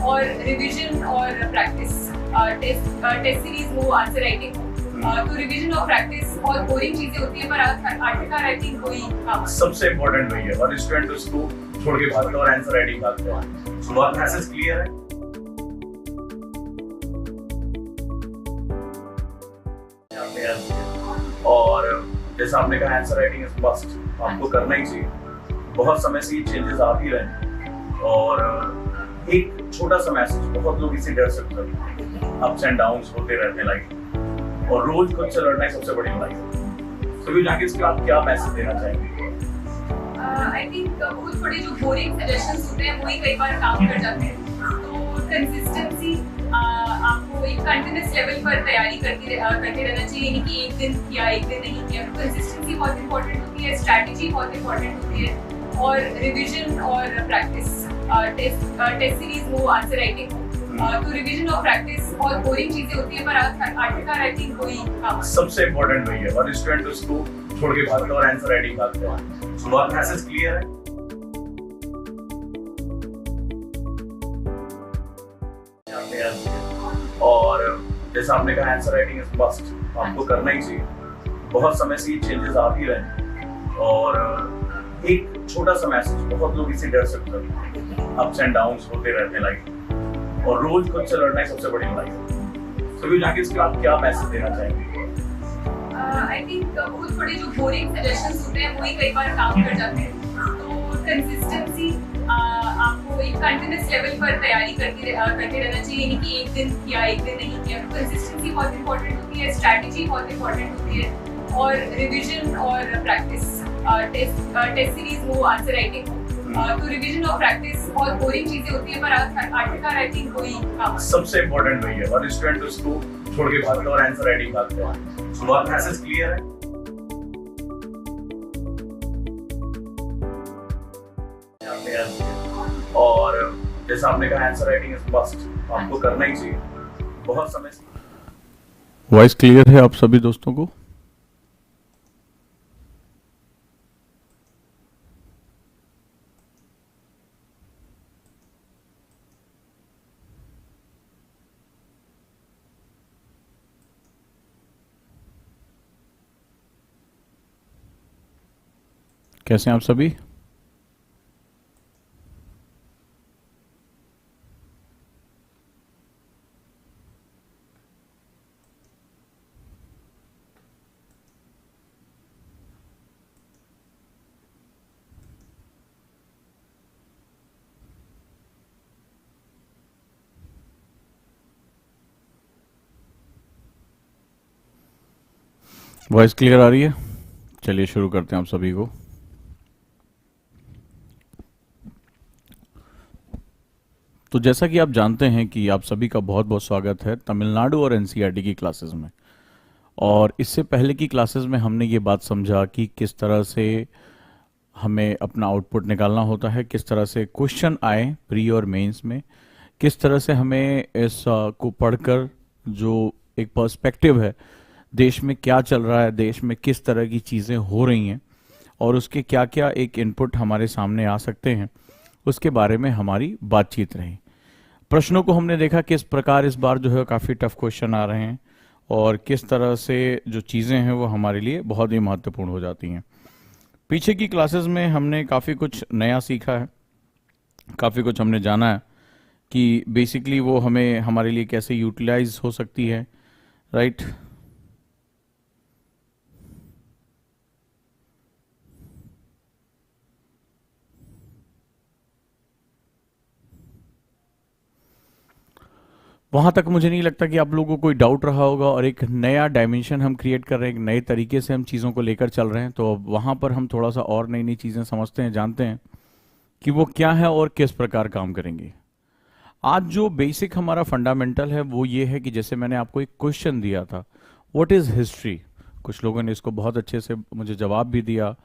और रिवीजन और practice test series हो, आंसर राइटिंग हो, तो रिवीजन और प्रैक्टिस बहुत बोरिंग चीजें होती है, पर आखिरकार आई थिंक वही काम सबसे इम्पोर्टेंट वही है। और स्टूडेंट उसको छोड़ के भागते हैं और आंसर राइटिंग भागते हैं। सो बात मैसेज क्लियर है। और जैसा आपने कहा आंसर राइटिंग इज मस्ट, आपको करना ही चाहिए। बहुत समय से ये चेंजेस आ भी रहे हैं और एक छोटा सा मैसेज, बहुत लोग इसे डर सकते हैं। अप्स एंड डाउन्स होते रहते हैं लाइफ, और रोज खुद से लड़ना ही सबसे बड़ी लड़ाई है। तो जाके इसके आप क्या मैसेज देना चाहेंगे? आई थिंक वो थोड़े जो बोरिंग सजेशंस होते हैं वही कई बार काम कर जाते हैं। तो कंसिस्टेंसी, आपको एक कंटिन्यूस लेवल पर तैयारी करते रहना चाहिए, नहीं कि एक दिन किया एक दिन नहीं किया। तो कंसिस्टेंसी बहुत इंपॉर्टेंट होती है, स्ट्रैटेजी बहुत इंपॉर्टेंट होती है, और रिवीजन और प्रैक्टिस टेस्ट सीरीज हो, आंसर राइटिंग हो, तो रिवीजन और प्रैक्टिस बहुत बोरिंग चीजें होती है, पर आखिरकार आई थिंक वही काम सबसे इम्पोर्टेंट वही है। और स्टूडेंट उसको छोड़ के भागते हैं और आंसर राइटिंग भागते हैं। सो बात मैसेज क्लियर है। और जैसा आपने कहा आंसर राइटिंग इज मस्ट, आपको करना ही चाहिए। बहुत समय से ये चेंजेस आ भी रहे हैं और एक छोटा सा मैसेज, बहुत लोग इसे डर सकते हैं। अप्स एंड डाउन्स होते रहते हैं लाइफ, और रोज खुद से लड़ना ही सबसे बड़ी लड़ाई है। तो जाके इसके आप क्या मैसेज देना चाहेंगे? आई थिंक वो थोड़े जो बोरिंग सजेशंस होते हैं वही कई बार काम कर जाते हैं। तो कंसिस्टेंसी, आपको एक कंटिन्यूस लेवल पर तैयारी करते रहना चाहिए, नहीं कि एक दिन किया एक दिन नहीं किया। तो कंसिस्टेंसी बहुत इंपॉर्टेंट होती है, स्ट्रैटेजी बहुत इंपॉर्टेंट होती है, और रिवीजन और प्रैक्टिस टेस्ट सीरीज हो, आंसर राइटिंग हो, तो रिवीजन और प्रैक्टिस बहुत बोरिंग चीजें होती है, पर आखिरकार आई थिंक वही काम सबसे इम्पोर्टेंट वही है। और स्टूडेंट उसको छोड़ के भागते हैं और आंसर राइटिंग भागते हैं। सो बात मैसेज क्लियर है। और जैसा आपने कहा आंसर राइटिंग इज मस्ट, आपको करना ही चाहिए। बहुत समय से वॉइस क्लियर है आप सभी दोस्तों को? कैसे हैं आप सभी? वॉइस क्लियर आ रही है? चलिए शुरू करते हैं आप सभी को। तो जैसा कि आप जानते हैं कि आप सभी का बहुत बहुत स्वागत है तमिलनाडु और एनसीईआरटी की क्लासेस में। और इससे पहले की क्लासेस में हमने ये बात समझा कि किस तरह से हमें अपना आउटपुट निकालना होता है, किस तरह से क्वेश्चन आए प्री और मेंस में, किस तरह से हमें इस को पढ़कर जो एक पर्सपेक्टिव है देश में क्या चल रहा है, देश में किस तरह की चीज़ें हो रही हैं और उसके क्या क्या एक इनपुट हमारे सामने आ सकते हैं, उसके बारे में हमारी बातचीत रही। प्रश्नों को हमने देखा किस प्रकार इस बार जो है काफ़ी टफ क्वेश्चन आ रहे हैं और किस तरह से जो चीज़ें हैं वो हमारे लिए बहुत ही महत्वपूर्ण हो जाती हैं। पीछे की क्लासेस में हमने काफ़ी कुछ नया सीखा है, काफ़ी कुछ हमने जाना है कि बेसिकली वो हमें हमारे लिए कैसे यूटिलाइज हो सकती है, राइट। वहाँ तक मुझे नहीं लगता कि आप लोगों को कोई डाउट रहा होगा और एक नया डायमेंशन हम क्रिएट कर रहे हैं, एक नए तरीके से हम चीज़ों को लेकर चल रहे हैं। तो वहाँ पर हम थोड़ा सा और नई नई चीज़ें समझते हैं, जानते हैं कि वो क्या है और किस प्रकार काम करेंगे। आज जो बेसिक हमारा फंडामेंटल है वो ये है कि जैसे मैंने आपको एक क्वेश्चन दिया था, व्हाट इज़ हिस्ट्री। कुछ लोगों ने इसको बहुत अच्छे से मुझे जवाब भी दिया,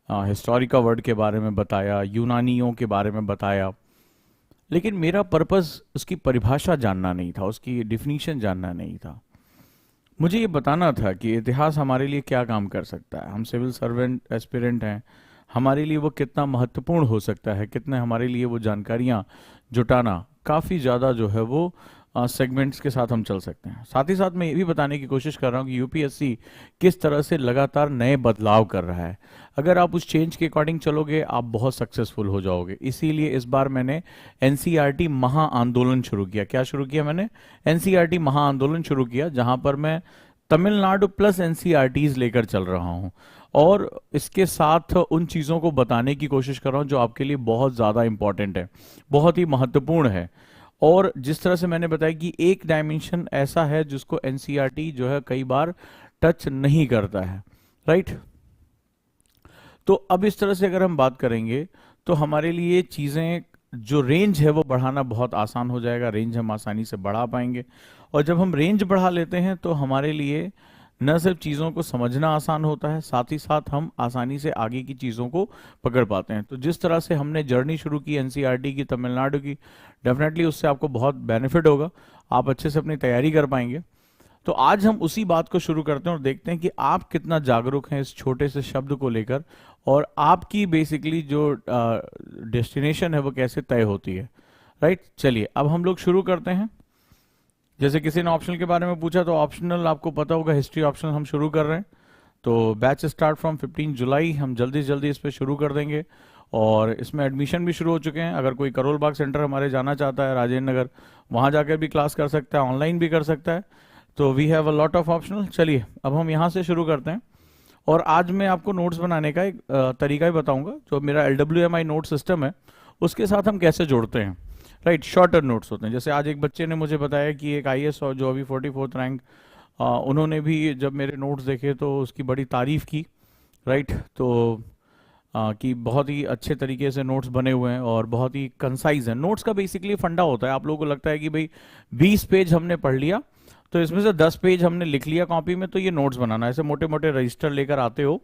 हिस्टोरिका वर्ड के बारे में बताया, यूनानियों के बारे में बताया, लेकिन मेरा पर्पस उसकी परिभाषा जानना नहीं था, उसकी डिफिनीशन जानना नहीं था। मुझे ये बताना था कि इतिहास हमारे लिए क्या काम कर सकता है। हम सिविल सर्वेंट एस्पिरेंट हैं, हमारे लिए वो कितना महत्वपूर्ण हो सकता है, कितने हमारे लिए वो जानकारियाँ जुटाना काफ़ी ज़्यादा जो है वो सेगमेंट्स के साथ हम चल सकते हैं। साथ ही साथ मैं ये भी बताने की कोशिश कर रहा हूँ कि यूपीएससी किस तरह से लगातार नए बदलाव कर रहा है। अगर आप उस चेंज के अकॉर्डिंग चलोगे आप बहुत सक्सेसफुल हो जाओगे। इसीलिए इस बार मैंने एनसीईआरटी महा आंदोलन शुरू किया। क्या शुरू किया मैंने? एनसीईआरटी महा आंदोलन शुरू किया, जहां पर मैं तमिलनाडु प्लस एनसीईआरटीज लेकर चल रहा हूं और इसके साथ उन चीज़ों को बताने की कोशिश कर रहा हूं जो आपके लिए बहुत ज़्यादा इंपॉर्टेंट है, बहुत ही महत्वपूर्ण है। और जिस तरह से मैंने बताया कि एक डायमेंशन ऐसा है जिसको एनसीईआरटी जो है कई बार टच नहीं करता है, राइट। तो अब इस तरह से अगर हम बात करेंगे तो हमारे लिए चीज़ें जो रेंज है वो बढ़ाना बहुत आसान हो जाएगा। रेंज हम आसानी से बढ़ा पाएंगे और जब हम रेंज बढ़ा लेते हैं तो हमारे लिए न सिर्फ चीज़ों को समझना आसान होता है, साथ ही साथ हम आसानी से आगे की चीज़ों को पकड़ पाते हैं। तो जिस तरह से हमने जर्नी शुरू की एनसीईआरटी की, तमिलनाडु की, डेफिनेटली उससे आपको बहुत बेनिफिट होगा, आप अच्छे से अपनी तैयारी कर पाएंगे। तो आज हम उसी बात को शुरू करते हैं और देखते हैं कि आप कितना जागरूक हैं इस छोटे से शब्द को लेकर और आपकी बेसिकली जो डेस्टिनेशन है वो कैसे तय होती है, राइट। चलिए अब हम लोग शुरू करते हैं। जैसे किसी ने ऑप्शनल के बारे में पूछा तो ऑप्शनल आपको पता होगा, हिस्ट्री ऑप्शनल हम शुरू कर रहे हैं। तो बैच स्टार्ट फ्रॉम 15 जुलाई, हम जल्दी से जल्दी इस पर शुरू कर देंगे और इसमें एडमिशन भी शुरू हो चुके हैं। अगर कोई करोल बाग सेंटर हमारे जाना चाहता है, राजेंद्र नगर, वहाँ जाकर भी क्लास कर सकता है, ऑनलाइन भी कर सकता है। तो we have a lot of optional. चलिए अब हम यहाँ से शुरू करते हैं और आज मैं आपको नोट्स बनाने का एक तरीका ही बताऊंगा। जो मेरा LWMI नोट सिस्टम है उसके साथ हम कैसे जोड़ते हैं, राइट। शॉर्टर नोट्स होते हैं। जैसे आज एक बच्चे ने मुझे बताया कि एक IAS और जो अभी 44th रैंक, उन्होंने भी जब मेरे नोट्स देखे तो उसकी बड़ी तारीफ़ की, राइट। तो कि बहुत ही अच्छे तरीके से नोट्स बने हुए हैं और बहुत ही कंसाइज हैं। नोट्स का बेसिकली फंडा होता है, आप लोगों को लगता है कि भाई 20 पेज हमने पढ़ लिया तो इसमें से 10 पेज हमने लिख लिया कॉपी में तो ये नोट्स बनाना है। ऐसे मोटे मोटे रजिस्टर लेकर आते हो,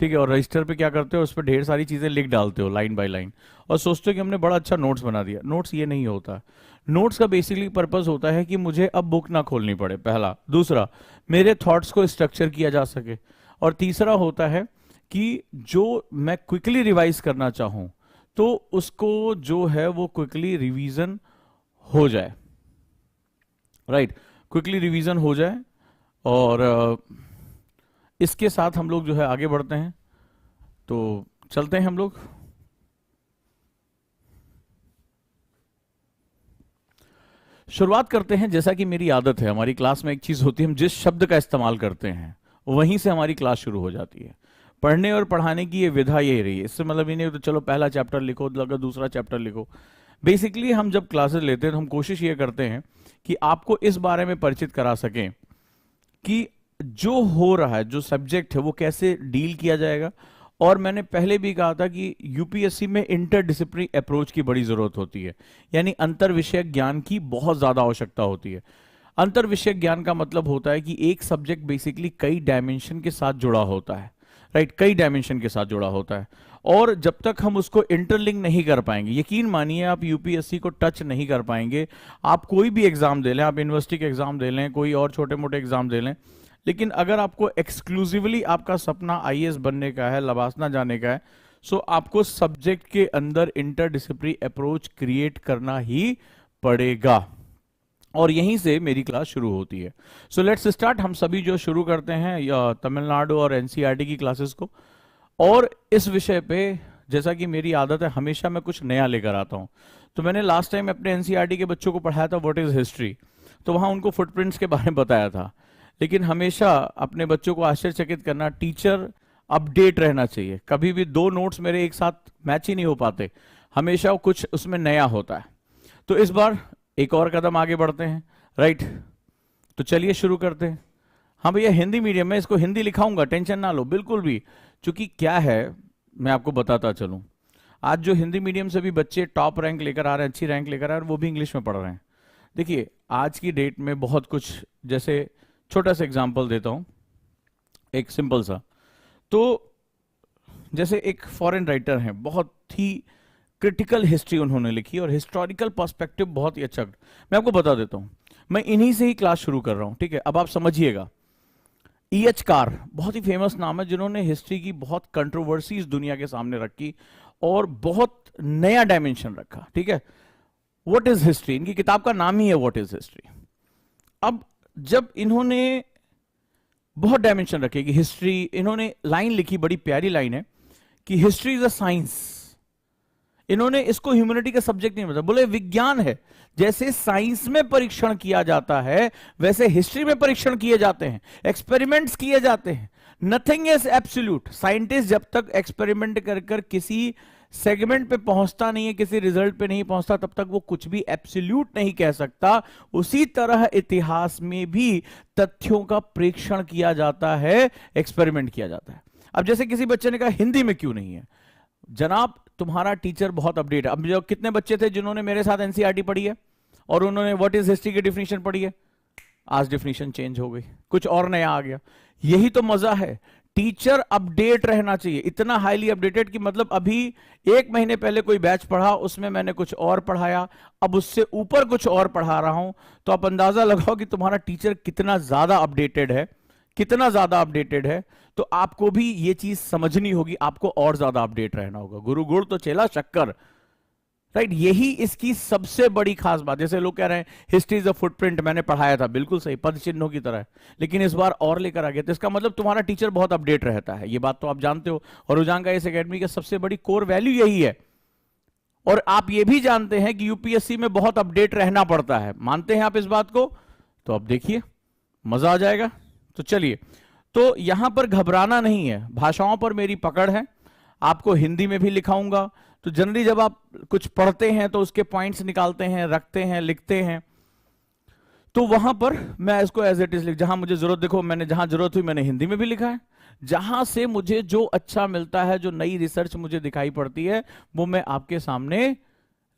ठीक है, और रजिस्टर पे क्या करते हो, उस पर ढेर सारी चीज़ें लिख डालते हो लाइन बाय लाइन और सोचते हो कि हमने बड़ा अच्छा नोट्स बना दिया। नोट्स ये नहीं होता। नोट्स का बेसिकली पर्पस होता है कि मुझे अब बुक ना खोलनी पड़े, पहला। दूसरा, मेरे थॉट्स को स्ट्रक्चर किया जा सके। और तीसरा होता है कि जो मैं क्विकली रिवाइज करना चाहूँ तो उसको जो है वो क्विकली रिवीजन हो जाए, राइट, क्विकली रिवीजन हो जाए। और इसके साथ हम लोग जो है आगे बढ़ते हैं। तो चलते हैं हम लोग। शुरुआत करते हैं। जैसा कि मेरी आदत है, हमारी क्लास में एक चीज होती है, हम जिस शब्द का इस्तेमाल करते हैं वहीं से हमारी क्लास शुरू हो जाती है। पढ़ने और पढ़ाने की ये विधा यही रही है। इससे मतलब ये नहीं तो चलो पहला चैप्टर लिखो, लगा दूसरा चैप्टर लिखो। बेसिकली हम जब क्लासेस लेते हैं तो हम कोशिश ये करते हैं कि आपको इस बारे में परिचित करा सकें कि जो हो रहा है, जो सब्जेक्ट है वो कैसे डील किया जाएगा। और मैंने पहले भी कहा था कि यूपीएससी में इंटरडिसिप्लिनरी अप्रोच की बड़ी जरूरत होती है, यानी अंतर विषयक ज्ञान की बहुत ज्यादा आवश्यकता होती है। अंतर विषयक ज्ञान का मतलब होता है कि एक सब्जेक्ट बेसिकली कई डायमेंशन के साथ जुड़ा होता है, राइट, कई डायमेंशन के साथ जुड़ा होता है। और जब तक हम उसको इंटरलिंक नहीं कर पाएंगे, यकीन मानिए आप यूपीएससी को टच नहीं कर पाएंगे। आप कोई भी एग्जाम दे लें, आप यूनिवर्सिटी के एग्जाम दे लें, कोई और छोटे मोटे एग्जाम दे लें, लेकिन अगर आपको एक्सक्लूसिवली आपका सपना आईएएस बनने का है, लबासना जाने का है, सो आपको सब्जेक्ट के अंदर इंटरडिसिप्लिनरी अप्रोच क्रिएट करना ही पड़ेगा। और यहीं से मेरी क्लास शुरू होती है। So let's start. हम सभी जो शुरू करते हैं तमिलनाडु और एनसीईआरटी की क्लासेस को। और इस विषय पे जैसा कि मेरी आदत है, हमेशा मैं कुछ नया लेकर आता हूं। तो मैंने लास्ट टाइम अपने एनसीईआरटी के बच्चों को पढ़ाया था व्हाट इज हिस्ट्री, तो वहां उनको फुटप्रिंट्स के बारे में बताया था। लेकिन हमेशा अपने बच्चों को आश्चर्यचकित करना, टीचर अपडेट रहना चाहिए। कभी भी दो नोट्स मेरे एक साथ मैच ही नहीं हो पाते, हमेशा कुछ उसमें नया होता है। तो इस बार एक और कदम आगे बढ़ते हैं, राइट। तो चलिए शुरू करते हैं। हाँ भैया, हिंदी मीडियम में इसको हिंदी लिखाऊंगा, टेंशन ना लो बिल्कुल भी। क्योंकि क्या है, मैं आपको बताता चलूं, आज जो हिंदी मीडियम से भी बच्चे टॉप रैंक लेकर आ रहे हैं, अच्छी रैंक लेकर आ रहे हैं, वो भी इंग्लिश में पढ़ रहे हैं। देखिए आज की डेट में बहुत कुछ, जैसे छोटा सा एग्जांपल देता हूं, एक सिंपल सा। तो जैसे एक फॉरेन राइटर हैं, बहुत ही क्रिटिकल हिस्ट्री उन्होंने लिखी और हिस्टोरिकल पर्सपेक्टिव बहुत ही अच्छा। मैं आपको बता देता हूं, मैं इन्हीं से ही क्लास शुरू कर रहा हूं, ठीक है। अब आप समझिएगा, E.H. कार बहुत ही फेमस नाम है, जिन्होंने हिस्ट्री की बहुत कंट्रोवर्सीज दुनिया के सामने रखी और बहुत नया डायमेंशन रखा, ठीक है। व्हाट इज हिस्ट्री, इनकी किताब का नाम ही है व्हाट इज हिस्ट्री। अब जब इन्होंने बहुत डायमेंशन रखे कि हिस्ट्री, इन्होंने लाइन लिखी, बड़ी प्यारी लाइन है कि हिस्ट्री इज अ साइंस। इन्होंने इसको ह्यूमैनिटी का सब्जेक्ट नहीं बताया, बोले विज्ञान है। जैसे साइंस में परीक्षण किया जाता है वैसे हिस्ट्री में परीक्षण किए जाते हैं, एक्सपेरिमेंट्स किए जाते हैं। Nothing is absolute. साइंटिस्ट जब तक एक्सपेरिमेंट कर कर किसी सेगमेंट पे पहुंचता नहीं है, किसी रिजल्ट पे नहीं पहुंचता, तब तक वो कुछ भी एब्सोल्यूट नहीं कह सकता। उसी तरह इतिहास में भी तथ्यों का प्रेक्षण किया जाता है, एक्सपेरिमेंट किया जाता है। अब जैसे किसी बच्चे ने कहा हिंदी में क्यों नहीं है, जनाब तुम्हारा टीचर बहुत अपडेट है। अब जो कितने बच्चे थे जिन्होंने मेरे साथ एनसीईआरटी पढ़ी है और उन्होंने व्हाट इज हिस्ट्री की डेफिनेशन पढ़ी है, आज डेफिनेशन चेंज हो गई, कुछ और नया आ गया। यही तो मजा है, टीचर अपडेट रहना चाहिए, इतना हाईली अपडेटेड कि मतलब अभी 1 महीने पहले कोई बैच पढ़ा, उसमें मैंने कुछ और पढ़ाया, अब उससे ऊपर कुछ और पढ़ा रहा हूं। तो आप अंदाजा लगाओ कि तुम्हारा टीचर कितना ज्यादा अपडेटेड है, कितना ज्यादा अपडेटेड है। तो आपको भी ये चीज समझनी होगी, आपको और ज्यादा अपडेट रहना होगा। गुरु गुड़ तो चेला शक्कर, राइट। यही इसकी सबसे बड़ी खास बात। जैसे लोग कह रहे हैं हिस्ट्री इज अ फुटप्रिंट, मैंने पढ़ाया था, बिल्कुल सही, पद चिन्हों की तरह है, लेकिन इस बार और लेकर आ गया। तो इसका मतलब तुम्हारा टीचर बहुत अपडेट रहता है, ये बात तो आप जानते हो। और रुझान का इस एकेडमी का सबसे बड़ी कोर वैल्यू यही है। और आप ये भी जानते हैं कि यूपीएससी में बहुत अपडेट रहना पड़ता है, मानते हैं आप इस बात को? तो अब देखिए मजा आ जाएगा। तो चलिए, तो यहां पर घबराना नहीं है, भाषाओं पर मेरी पकड़ है, आपको हिंदी में भी लिखाऊंगा। तो जनरली जब आप कुछ पढ़ते हैं तो उसके पॉइंट्स निकालते हैं, रखते हैं, लिखते हैं, तो वहां पर मैं इसको एज इट इज लिख, जहां मुझे जरूरत, देखो मैंने जहां जरूरत हुई मैंने हिंदी में भी लिखा है, जहां से मुझे जो अच्छा मिलता है, जो नई रिसर्च मुझे दिखाई पड़ती है, वो मैं आपके सामने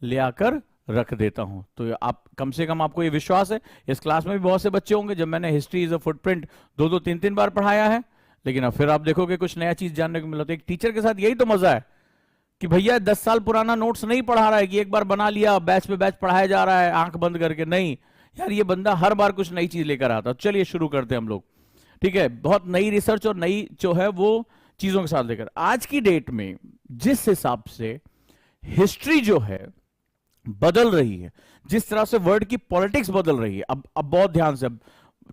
ले आकर रख देता हूं। तो आप कम से कम आपको ये विश्वास है, इस क्लास में भी बहुत से बच्चे होंगे जब मैंने हिस्ट्री इज अ फुटप्रिंट 2-2, 3-3 बार पढ़ाया है, लेकिन अब फिर आप देखोगे कुछ नया चीज जानने को मिला। तो एक टीचर के साथ यही तो मजा है कि भैया 10 साल पुराना नोट्स नहीं पढ़ा रहा है कि एक बार बना लिया बैच पे बैच पढ़ाया जा रहा है आंख बंद करके, नहीं यार, ये बंदा हर बार कुछ नई चीज लेकर आता। चलिए शुरू करते हैं हम लोग, ठीक है। बहुत नई रिसर्च और नई जो है वो चीजों के साथ लेकर, आज की डेट में जिस हिसाब से हिस्ट्री जो है बदल रही है, जिस तरह से वर्ल्ड की पॉलिटिक्स बदल रही है, अब बहुत ध्यान से, अब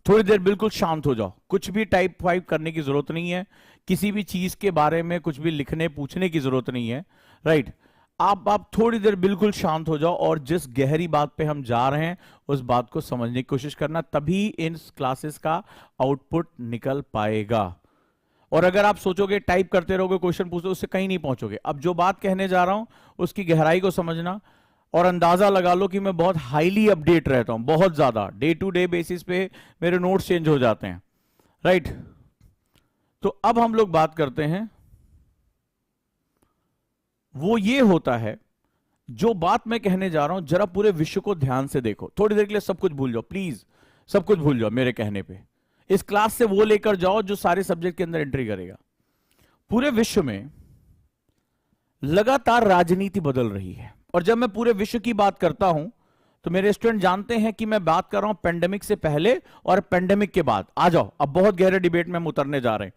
थोड़ी देर बिल्कुल शांत हो जाओ, कुछ भी टाइप फाइप करने की जरूरत नहीं है, किसी भी चीज के बारे में कुछ भी लिखने पूछने की जरूरत नहीं है, राइट। आप थोड़ी देर बिल्कुल शांत हो जाओ और जिस गहरी बात पे हम जा रहे हैं उस बात को समझने की कोशिश करना, तभी इन क्लासेस का आउटपुट निकल पाएगा। और अगर आप सोचोगे टाइप करते रहोगे, क्वेश्चन पूछते, उससे कहीं नहीं पहुंचोगे। अब जो बात कहने जा रहा हूं उसकी गहराई को समझना, और अंदाजा लगा लो कि मैं बहुत हाईली अपडेट रहता हूं, बहुत ज्यादा, डे टू डे बेसिस पे मेरे नोट्स चेंज हो जाते हैं, राइट। तो अब हम लोग बात करते हैं, वो ये होता है, जो बात मैं कहने जा रहा हूं जरा पूरे विश्व को ध्यान से देखो, थोड़ी देर के लिए सब कुछ भूल जाओ, प्लीज सब कुछ भूल जाओ मेरे कहने पे। इस क्लास से वो लेकर जाओ जो सारे सब्जेक्ट के अंदर एंट्री करेगा। पूरे विश्व में लगातार राजनीति बदल रही है, और जब मैं पूरे विश्व की बात करता हूं तो मेरे स्टूडेंट जानते हैं कि मैं बात कर रहा हूं पेंडेमिक से पहले और पेंडेमिक के बाद। आ जाओ, अब बहुत गहरे डिबेट में हम उतरने जा रहे हैं।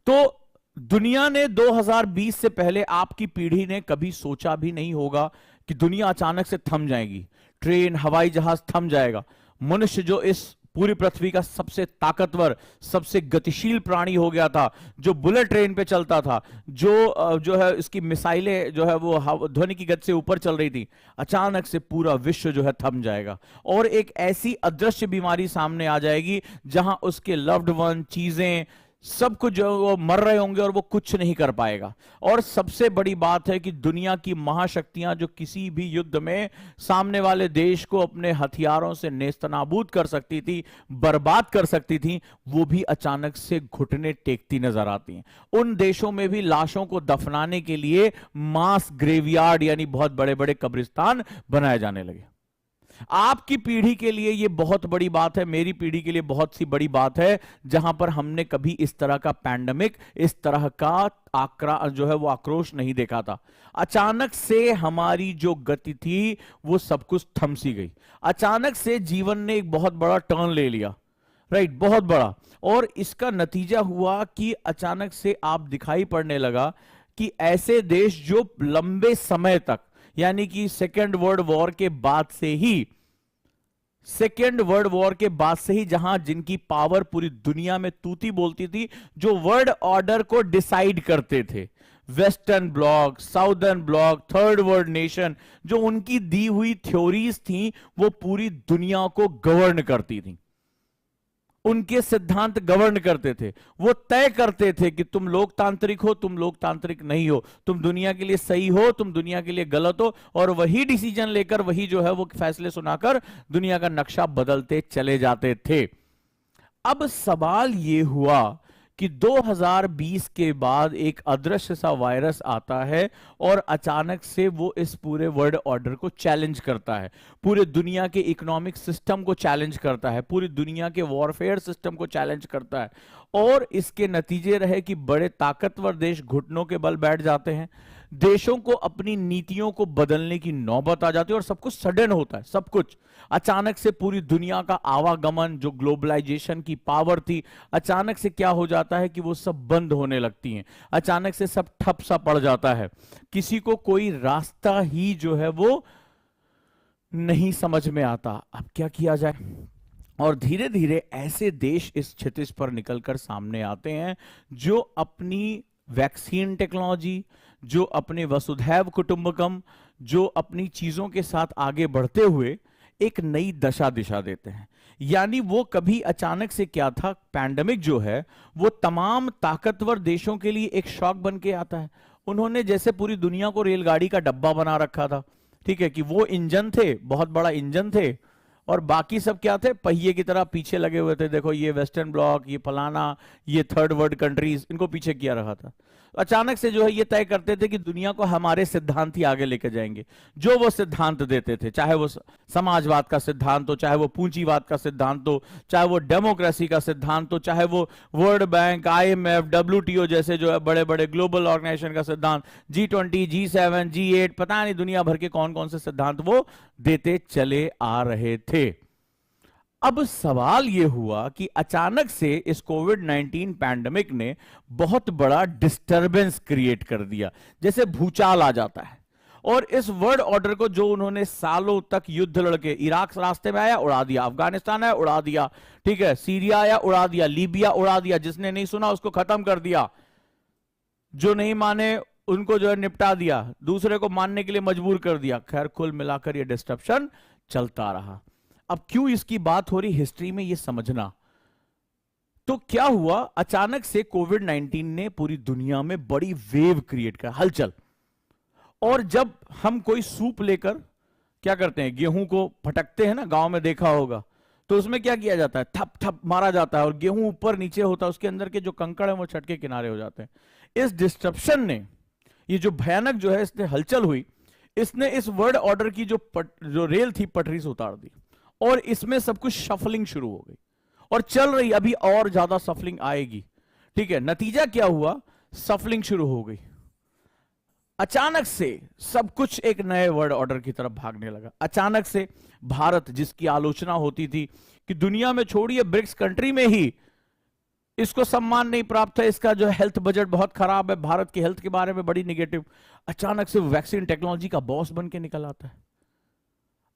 तो दुनिया ने 2020 से पहले, आपकी पीढ़ी ने कभी सोचा भी नहीं होगा कि दुनिया अचानक से थम जाएगी, ट्रेन हवाई जहाज थम जाएगा। मनुष्य जो इस पूरी पृथ्वी का सबसे ताकतवर, सबसे गतिशील प्राणी हो गया था, जो बुलेट ट्रेन पे चलता था, जो है इसकी मिसाइलें जो है वो ध्वनि की गति से ऊपर चल रही थी, अचानक से पूरा विश्व जो है थम जाएगा और एक ऐसी अदृश्य बीमारी सामने आ जाएगी जहां उसके लव्ड वन, चीजें, सब कुछ जो वो मर रहे होंगे और वो कुछ नहीं कर पाएगा। और सबसे बड़ी बात है कि दुनिया की महाशक्तियां जो किसी भी युद्ध में सामने वाले देश को अपने हथियारों से नेस्तनाबूद कर सकती थी, बर्बाद कर सकती थी, वो भी अचानक से घुटने टेकती नजर आती हैं। उन देशों में भी लाशों को दफनाने के लिए मास ग्रेवयार्ड यानी बहुत बड़े बड़े कब्रिस्तान बनाए जाने लगे। आपकी पीढ़ी के लिए यह बहुत बड़ी बात है, मेरी पीढ़ी के लिए बहुत सी बड़ी बात है, जहां पर हमने कभी इस तरह का पैंडेमिक, इस तरह का जो है वो आक्रोश नहीं देखा था। अचानक से हमारी जो गति थी वो सब कुछ थम सी गई। अचानक से जीवन ने एक बहुत बड़ा टर्न ले लिया, राइट, बहुत बड़ा। और इसका नतीजा हुआ कि अचानक से आप दिखाई पड़ने लगा कि ऐसे देश जो लंबे समय तक, यानी कि सेकेंड वर्ल्ड वॉर के बाद से ही, सेकेंड वर्ल्ड वॉर के बाद से ही जहां जिनकी पावर पूरी दुनिया में तूती बोलती थी, जो वर्ल्ड ऑर्डर को डिसाइड करते थे, western block, southern block, third world nation, जो उनकी दी हुई थ्योरीज थी वो पूरी दुनिया को गवर्न करती थी, उनके सिद्धांत गवर्न करते थे। वो तय करते थे कि तुम लोकतांत्रिक हो, तुम लोकतांत्रिक नहीं हो, तुम दुनिया के लिए सही हो, तुम दुनिया के लिए गलत हो, और वही डिसीजन लेकर, वही जो है वो फैसले सुनाकर दुनिया का नक्शा बदलते चले जाते थे। अब सवाल ये हुआ कि 2020 के बाद एक अदृश्य सा वायरस आता है और अचानक से वो इस पूरे वर्ल्ड ऑर्डर को चैलेंज करता है, पूरे दुनिया के इकोनॉमिक सिस्टम को चैलेंज करता है, पूरी दुनिया के वॉरफेयर सिस्टम को चैलेंज करता है, और इसके नतीजे रहे कि बड़े ताकतवर देश घुटनों के बल बैठ जाते हैं, देशों को अपनी नीतियों को बदलने की नौबत आ जाती है, और सब कुछ सडन होता है, सब कुछ अचानक से। पूरी दुनिया का आवागमन, जो ग्लोबलाइजेशन की पावर थी, अचानक से क्या हो जाता है कि वो सब बंद होने लगती हैं, अचानक से सब ठप सा पड़ जाता है, किसी को कोई रास्ता ही जो है वो नहीं समझ में आता, अब क्या किया जाए। और धीरे धीरे ऐसे देश इस क्षितिज पर निकलकर सामने आते हैं जो अपनी वैक्सीन टेक्नोलॉजी, जो अपने वसुधैव कुटुंबकम, जो अपनी चीजों के साथ आगे बढ़ते हुए एक नई दशा दिशा देते हैं। यानी वो कभी अचानक से क्या था, पैंडेमिक जो है वो तमाम ताकतवर देशों के लिए एक शॉक बन के आता है। उन्होंने जैसे पूरी दुनिया को रेलगाड़ी का डब्बा बना रखा था, ठीक है, कि वो इंजन थे, बहुत बड़ा इंजन थे, और बाकी सब क्या थे, पहिए की तरह पीछे लगे हुए थे। देखो ये वेस्टर्न ब्लॉक, ये फलाना, ये थर्ड वर्ल्ड कंट्रीज, इनको पीछे किया रखा था। अचानक से जो है ये तय करते थे कि दुनिया को हमारे सिद्धांत ही आगे लेके जाएंगे, जो वो सिद्धांत देते थे, चाहे वो समाजवाद का सिद्धांत हो, चाहे वो पूंजीवाद का सिद्धांत हो, चाहे वो डेमोक्रेसी का सिद्धांत हो, चाहे वो वर्ल्ड बैंक, IMF, WTO जैसे जो है बड़े बड़े ग्लोबल ऑर्गेनाइजेशन का सिद्धांत, G20, G7, G8, पता नहीं दुनिया भर के कौन कौन से सिद्धांत वो देते चले आ रहे थे। अब सवाल यह हुआ कि अचानक से इस कोविड-19 पैंडेमिक ने बहुत बड़ा डिस्टरबेंस क्रिएट कर दिया, जैसे भूचाल आ जाता है, और इस वर्ल्ड ऑर्डर को जो उन्होंने सालों तक युद्ध लड़के, इराक रास्ते में आया उड़ा दिया, अफगानिस्तान आया उड़ा दिया, ठीक है, सीरिया आया उड़ा दिया, लीबिया उड़ा दिया, जिसने नहीं सुना उसको खत्म कर दिया, जो नहीं माने उनको जो है निपटा दिया, दूसरे को मानने के लिए मजबूर कर दिया। खैर कुल मिलाकर यह डिस्ट्रप्शन चलता रहा। अब क्यों इसकी बात हो रही हिस्ट्री में ये समझना, तो क्या हुआ, अचानक से कोविड-19 ने पूरी दुनिया में बड़ी वेव क्रिएट कर, हलचल। और जब हम कोई सूप लेकर क्या करते हैं, गेहूं को फटकते हैं ना, गांव में देखा होगा, तो उसमें क्या किया जाता है, थप थप मारा जाता है और गेहूं ऊपर नीचे होता है, उसके अंदर के जो कंकड़ है वो छटके किनारे हो जाते हैं। इस डिस्ट्रप्शन ने, ये जो भयानक जो है इसने हलचल हुई, इसने इस वर्ल्ड ऑर्डर की जो रेल थी पटरी से उतार दी, और इसमें सब कुछ शफलिंग शुरू हो गई और चल रही, अभी और ज्यादा सफलिंग आएगी, ठीक है। नतीजा क्या हुआ, सफलिंग शुरू हो गई, अचानक से सब कुछ एक नए वर्ल्ड ऑर्डर की तरफ भागने लगा। अचानक से भारत, जिसकी आलोचना होती थी कि दुनिया में छोड़िए ब्रिक्स कंट्री में ही इसको सम्मान नहीं प्राप्त है, इसका जो हेल्थ बजट बहुत खराब है, भारत की हेल्थ के बारे में बड़ी निगेटिव, अचानक से वैक्सीन टेक्नोलॉजी का बॉस बन के निकल आता है।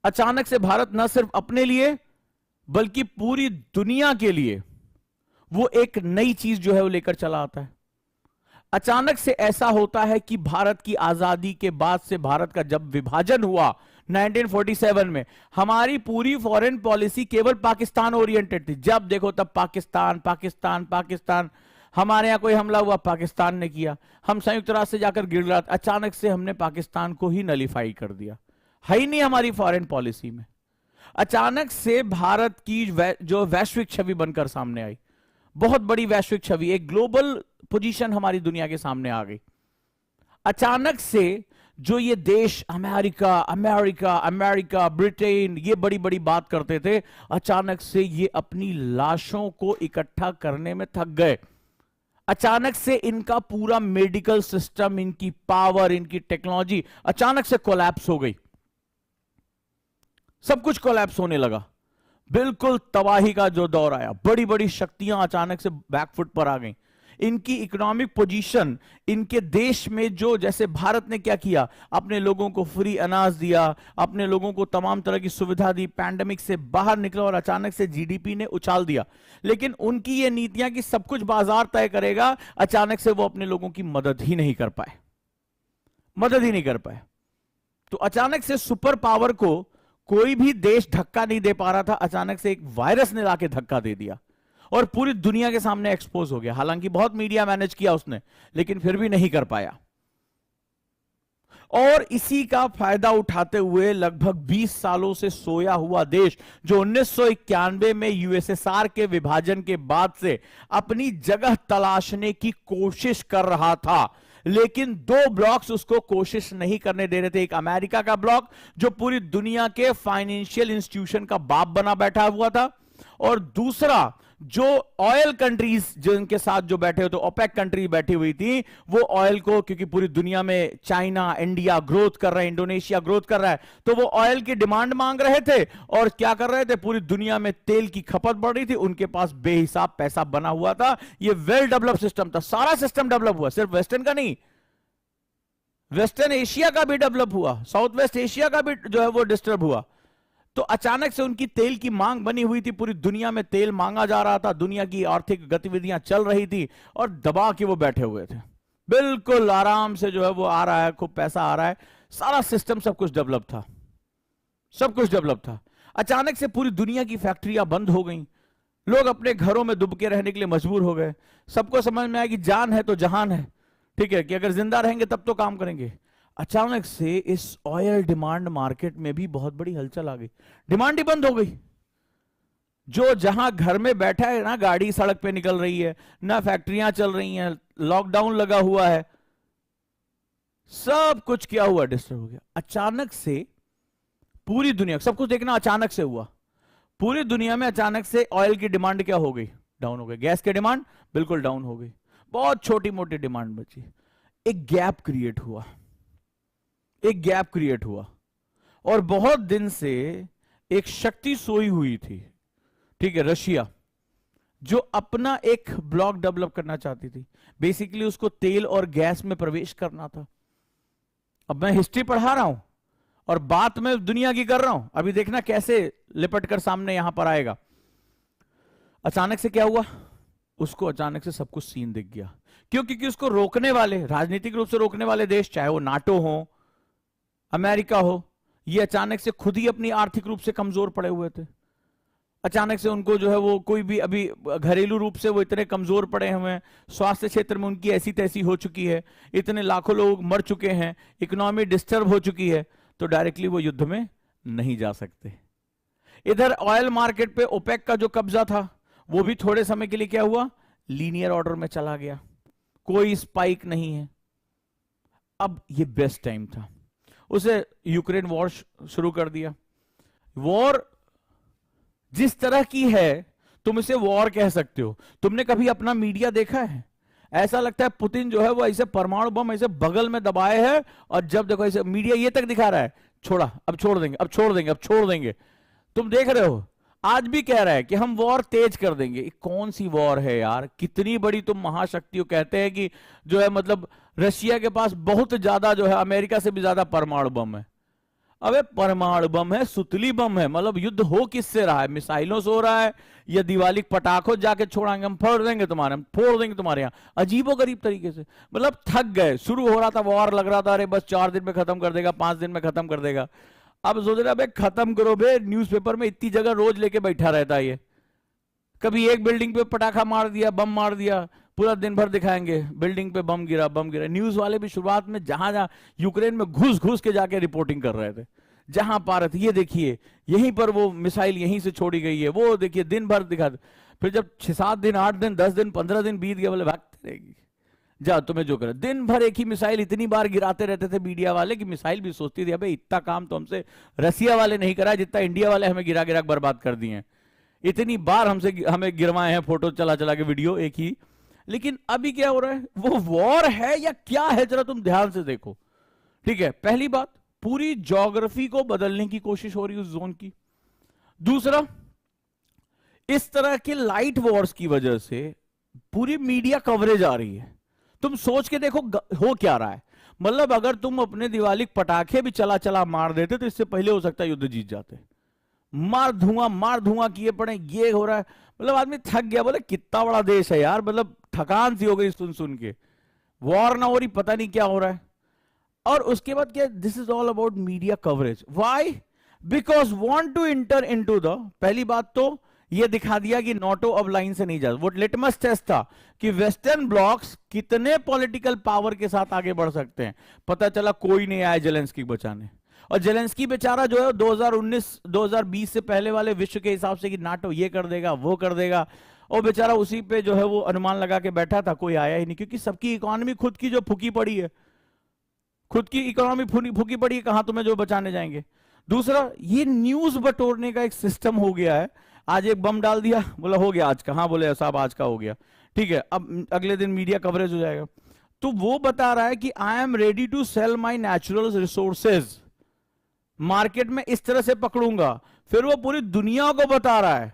अचानक से भारत न सिर्फ अपने लिए बल्कि पूरी दुनिया के लिए वो एक नई चीज जो है वो लेकर चला आता है। अचानक से ऐसा होता है कि भारत की आजादी के बाद से, भारत का जब विभाजन हुआ 1947 में, हमारी पूरी फॉरेन पॉलिसी केवल पाकिस्तान ओरिएंटेड थी। जब देखो तब पाकिस्तान पाकिस्तान पाकिस्तान, हमारे यहां कोई हमला हुआ पाकिस्तान ने किया, हम संयुक्त राष्ट्र से जाकर गिड़गिड़ाते, अचानक से हमने पाकिस्तान को ही नलीफाई कर दिया, है ही नहीं हमारी फॉरेन पॉलिसी में। अचानक से भारत की जो वैश्विक छवि बनकर सामने आई, बहुत बड़ी वैश्विक छवि, एक ग्लोबल पोजीशन हमारी दुनिया के सामने आ गई। अचानक से जो ये देश अमेरिका अमेरिका अमेरिका ब्रिटेन ये बड़ी बड़ी बात करते थे, अचानक से ये अपनी लाशों को इकट्ठा करने में थक गए। अचानक से इनका पूरा मेडिकल सिस्टम, इनकी पावर, इनकी टेक्नोलॉजी अचानक से कोलैप्स हो गई, सब कुछ कोलैप्स होने लगा, बिल्कुल तबाही का जो दौर आया। बड़ी बड़ी शक्तियां अचानक से बैकफुट पर आ गई। इनकी इकोनॉमिक पोजीशन, इनके देश में जो, जैसे भारत ने क्या किया, अपने लोगों को फ्री अनाज दिया, अपने लोगों को तमाम तरह की सुविधा दी, पैंडेमिक से बाहर निकला और अचानक से जीडीपी ने उछाल दिया। लेकिन उनकी ये नीतियां कि सब कुछ बाजार तय करेगा, अचानक से वो अपने लोगों की मदद ही नहीं कर पाए, मदद ही नहीं कर पाए। तो अचानक से सुपर पावर को कोई भी देश धक्का नहीं दे पा रहा था, अचानक से एक वायरस ने लाके धक्का दे दिया और पूरी दुनिया के सामने एक्सपोज हो गया। हालांकि बहुत मीडिया मैनेज किया उसने, लेकिन फिर भी नहीं कर पाया। और इसी का फायदा उठाते हुए लगभग 20 सालों से सोया हुआ देश, जो 1991 में यूएसएसआर के विभाजन के बाद से अपनी जगह तलाशने की कोशिश कर रहा था, लेकिन दो ब्लॉक्स उसको कोशिश नहीं करने दे रहे थे। एक अमेरिका का ब्लॉक जो पूरी दुनिया के फाइनेंशियल इंस्टीट्यूशन का बाप बना बैठा हुआ था, और दूसरा जो ऑयल कंट्रीज जिनके साथ जो बैठे हुए थे, ओपेक कंट्री बैठी हुई थी, वो ऑयल को, क्योंकि पूरी दुनिया में चाइना, इंडिया ग्रोथ कर रहा है, इंडोनेशिया ग्रोथ कर रहा है, तो वो ऑयल की डिमांड मांग रहे थे और क्या कर रहे थे, पूरी दुनिया में तेल की खपत बढ़ रही थी, उनके पास बेहिसाब पैसा बना हुआ था। ये वेल डेवलप्ड सिस्टम था, सारा सिस्टम डेवलप हुआ, सिर्फ वेस्टर्न का नहीं, वेस्टर्न एशिया का भी डेवलप हुआ, साउथ वेस्ट एशिया का भी जो है वो डिस्टर्ब हुआ। तो अचानक से उनकी तेल की मांग बनी हुई थी, पूरी दुनिया में तेल मांगा जा रहा था, दुनिया की आर्थिक गतिविधियां चल रही थी और दबा के वो बैठे हुए थे, बिल्कुल आराम से जो है वो आ रहा है, खूब पैसा आ रहा है, सारा सिस्टम सब कुछ डेवलप था, सब कुछ डेवलप था। अचानक से पूरी दुनिया की फैक्ट्रियां बंद हो गई, लोग अपने घरों में दुबके रहने के लिए मजबूर हो गए। सबको समझ में आया कि जान है तो जहान है, ठीक है, कि अगर जिंदा रहेंगे तब तो काम करेंगे। अचानक से इस ऑयल डिमांड मार्केट में भी बहुत बड़ी हलचल आ गई, डिमांड ही बंद हो गई। जो जहां घर में बैठा है ना, गाड़ी सड़क पे निकल रही है, ना फैक्ट्रियां चल रही हैं, लॉकडाउन लगा हुआ है, सब कुछ क्या हुआ, डिस्टर्ब हो गया। अचानक से पूरी दुनिया, सब कुछ देखना अचानक से हुआ, पूरी दुनिया में अचानक से ऑयल की डिमांड क्या हो गई, डाउन हो गई। गैस की डिमांड बिल्कुल डाउन हो गई, बहुत छोटी मोटी डिमांड बची। एक गैप क्रिएट हुआ, एक गैप क्रिएट हुआ, और बहुत दिन से एक शक्ति सोई हुई थी, ठीक है, रशिया, जो अपना एक ब्लॉक डेवलप करना चाहती थी। बेसिकली उसको तेल और गैस में प्रवेश करना था। अब मैं हिस्ट्री पढ़ा रहा हूं और बात मैं दुनिया की कर रहा हूं, अभी देखना कैसे लिपट कर सामने यहां पर आएगा। अचानक से क्या हुआ, उसको अचानक से सब कुछ सीन दिख गया। क्यों? क्योंकि उसको रोकने वाले, राजनीतिक रूप से रोकने वाले देश, चाहे वो नाटो हो, अमेरिका हो, ये अचानक से खुद ही अपनी आर्थिक रूप से कमजोर पड़े हुए थे। अचानक से उनको जो है वो कोई भी, अभी घरेलू रूप से वो इतने कमजोर पड़े हुए हैं, स्वास्थ्य क्षेत्र में उनकी ऐसी तैसी हो चुकी है, इतने लाखों लोग मर चुके हैं, इकोनॉमी डिस्टर्ब हो चुकी है, तो डायरेक्टली वो युद्ध में नहीं जा सकते। इधर ऑयल मार्केट पे ओपेक का जो कब्जा था वो भी थोड़े समय के लिए क्या हुआ, लीनियर ऑर्डर में चला गया, कोई स्पाइक नहीं है। अब ये बेस्ट टाइम था, उसे यूक्रेन वॉर शुरू कर दिया। वॉर जिस तरह की है तुम इसे वॉर कह सकते हो। तुमने कभी अपना मीडिया देखा है? ऐसा लगता है पुतिन जो है वो ऐसे परमाणु बम ऐसे बगल में दबाए है, और जब देखो ऐसे मीडिया ये तक दिखा रहा है, छोड़ा, अब छोड़ देंगे, अब छोड़ देंगे, अब छोड़ देंगे। तुम देख रहे हो आज भी कह रहा है कि हम वॉर तेज कर देंगे। कौन सी वॉर है यार, कितनी बड़ी तुम महाशक्ति हो। कहते हैं कि जो है मतलब रशिया के पास बहुत ज्यादा जो है अमेरिका से भी ज्यादा परमाणु बम है। अबे परमाणु बम है, सुतली बम है, मतलब युद्ध हो किससे रहा है, मिसाइलों से हो रहा है या दिवाली पटाखों जाके छोड़ाएंगे, हम फोड़ देंगे तुम्हारे, हम फोड़ देंगे तुम्हारे यहाँ, अजीबो गरीब तरीके से। मतलब थक गए, शुरू हो रहा था वॉर, लग रहा था अरे बस 4 दिन में खत्म कर देगा, 5 दिन में खत्म कर देगा। अब सोच रहे खत्म करो बे, न्यूज़पेपर में इतनी जगह रोज लेके बैठा रहता है ये। कभी एक बिल्डिंग पे पटाखा मार दिया, बम मार दिया, पूरा दिन भर दिखाएंगे बिल्डिंग पे बम गिरा, बम गिरा। न्यूज वाले भी शुरुआत में जहां जहां यूक्रेन में घुस घुस के जाके रिपोर्टिंग कर रहे थे, जहां पा रहे थे, ये देखिए यहीं पर वो मिसाइल यहीं से छोड़ी गई है, वो देखिए, दिन भर दिखा। फिर जब 6-7 दिन, 8 दिन, 10 दिन, 15 दिन बीत गया, बोले भागते रहेगी, जा तुम्हें जो करे। दिन भर एक ही मिसाइल इतनी बार गिराते रहते थे मीडिया वाले कि मिसाइल भी सोचती थी अबे इतना काम तो हमसे रसिया वाले नहीं करा जितना इंडिया वाले हमें गिरा गिरा बर्बाद कर दिए हैं। इतनी बार हमें गिरवाए हैं, फोटो चला चला के, वीडियो एक ही। लेकिन अभी क्या हो रहा है, वो वॉर है या क्या है, जरा तुम ध्यान से देखो, ठीक है। पहली बात, पूरी ज्योग्राफी को बदलने की कोशिश हो रही है उस जोन की। दूसरा, इस तरह के लाइट वॉर्स की वजह से पूरी मीडिया कवरेज आ रही है। तुम सोच के देखो हो क्या रहा है। मतलब अगर तुम अपने दिवाली पटाखे भी चला चला मार देते तो इससे पहले हो सकता है युद्ध जीत जाते। मार धुआं किए पड़े, ये हो रहा है। मतलब आदमी थक गया, बोले कितना बड़ा देश है यार, मतलब थकान सी हो गई सुन सुन के। वॉर ना हो रही, पता नहीं क्या हो रहा है। और उसके बाद क्या, this is all about media coverage. Why? Because want to enter into the, पहली बात तो ये दिखा दिया कि नाटो अब लाइन से नहीं जा, वो लिटमस टेस्ट था कि वेस्टर्न ब्लॉक्स कितने पॉलिटिकल पावर के साथ आगे बढ़ सकते हैं। पता चला कोई नहीं आया जेलेंस्की बचाने। और जेलेंस्की बेचारा जो है 2019-2020 से पहले वाले विश्व के हिसाब से कि नाटो ये कर देगा वो कर देगा, और बेचारा उसी पे जो है वो अनुमान लगा के बैठा था, कोई आया ही नहीं। क्योंकि सबकी इकोनॉमी खुद की जो फूकी पड़ी है, खुद की इकोनॉमी फूकी पड़ी है, कहां तुम्हें जो बचाने जाएंगे। दूसरा, ये न्यूज बटोरने का एक सिस्टम हो गया है। आज एक बम डाल दिया, बोला हो गया आज का, हाँ बोले साहब आज का हो गया, ठीक है, अब अगले दिन मीडिया कवरेज हो जाएगा। तो वो बता रहा है कि I am ready to sell my natural resources, market में इस तरह से पकड़ूंगा। फिर वो पूरी दुनिया को बता रहा है,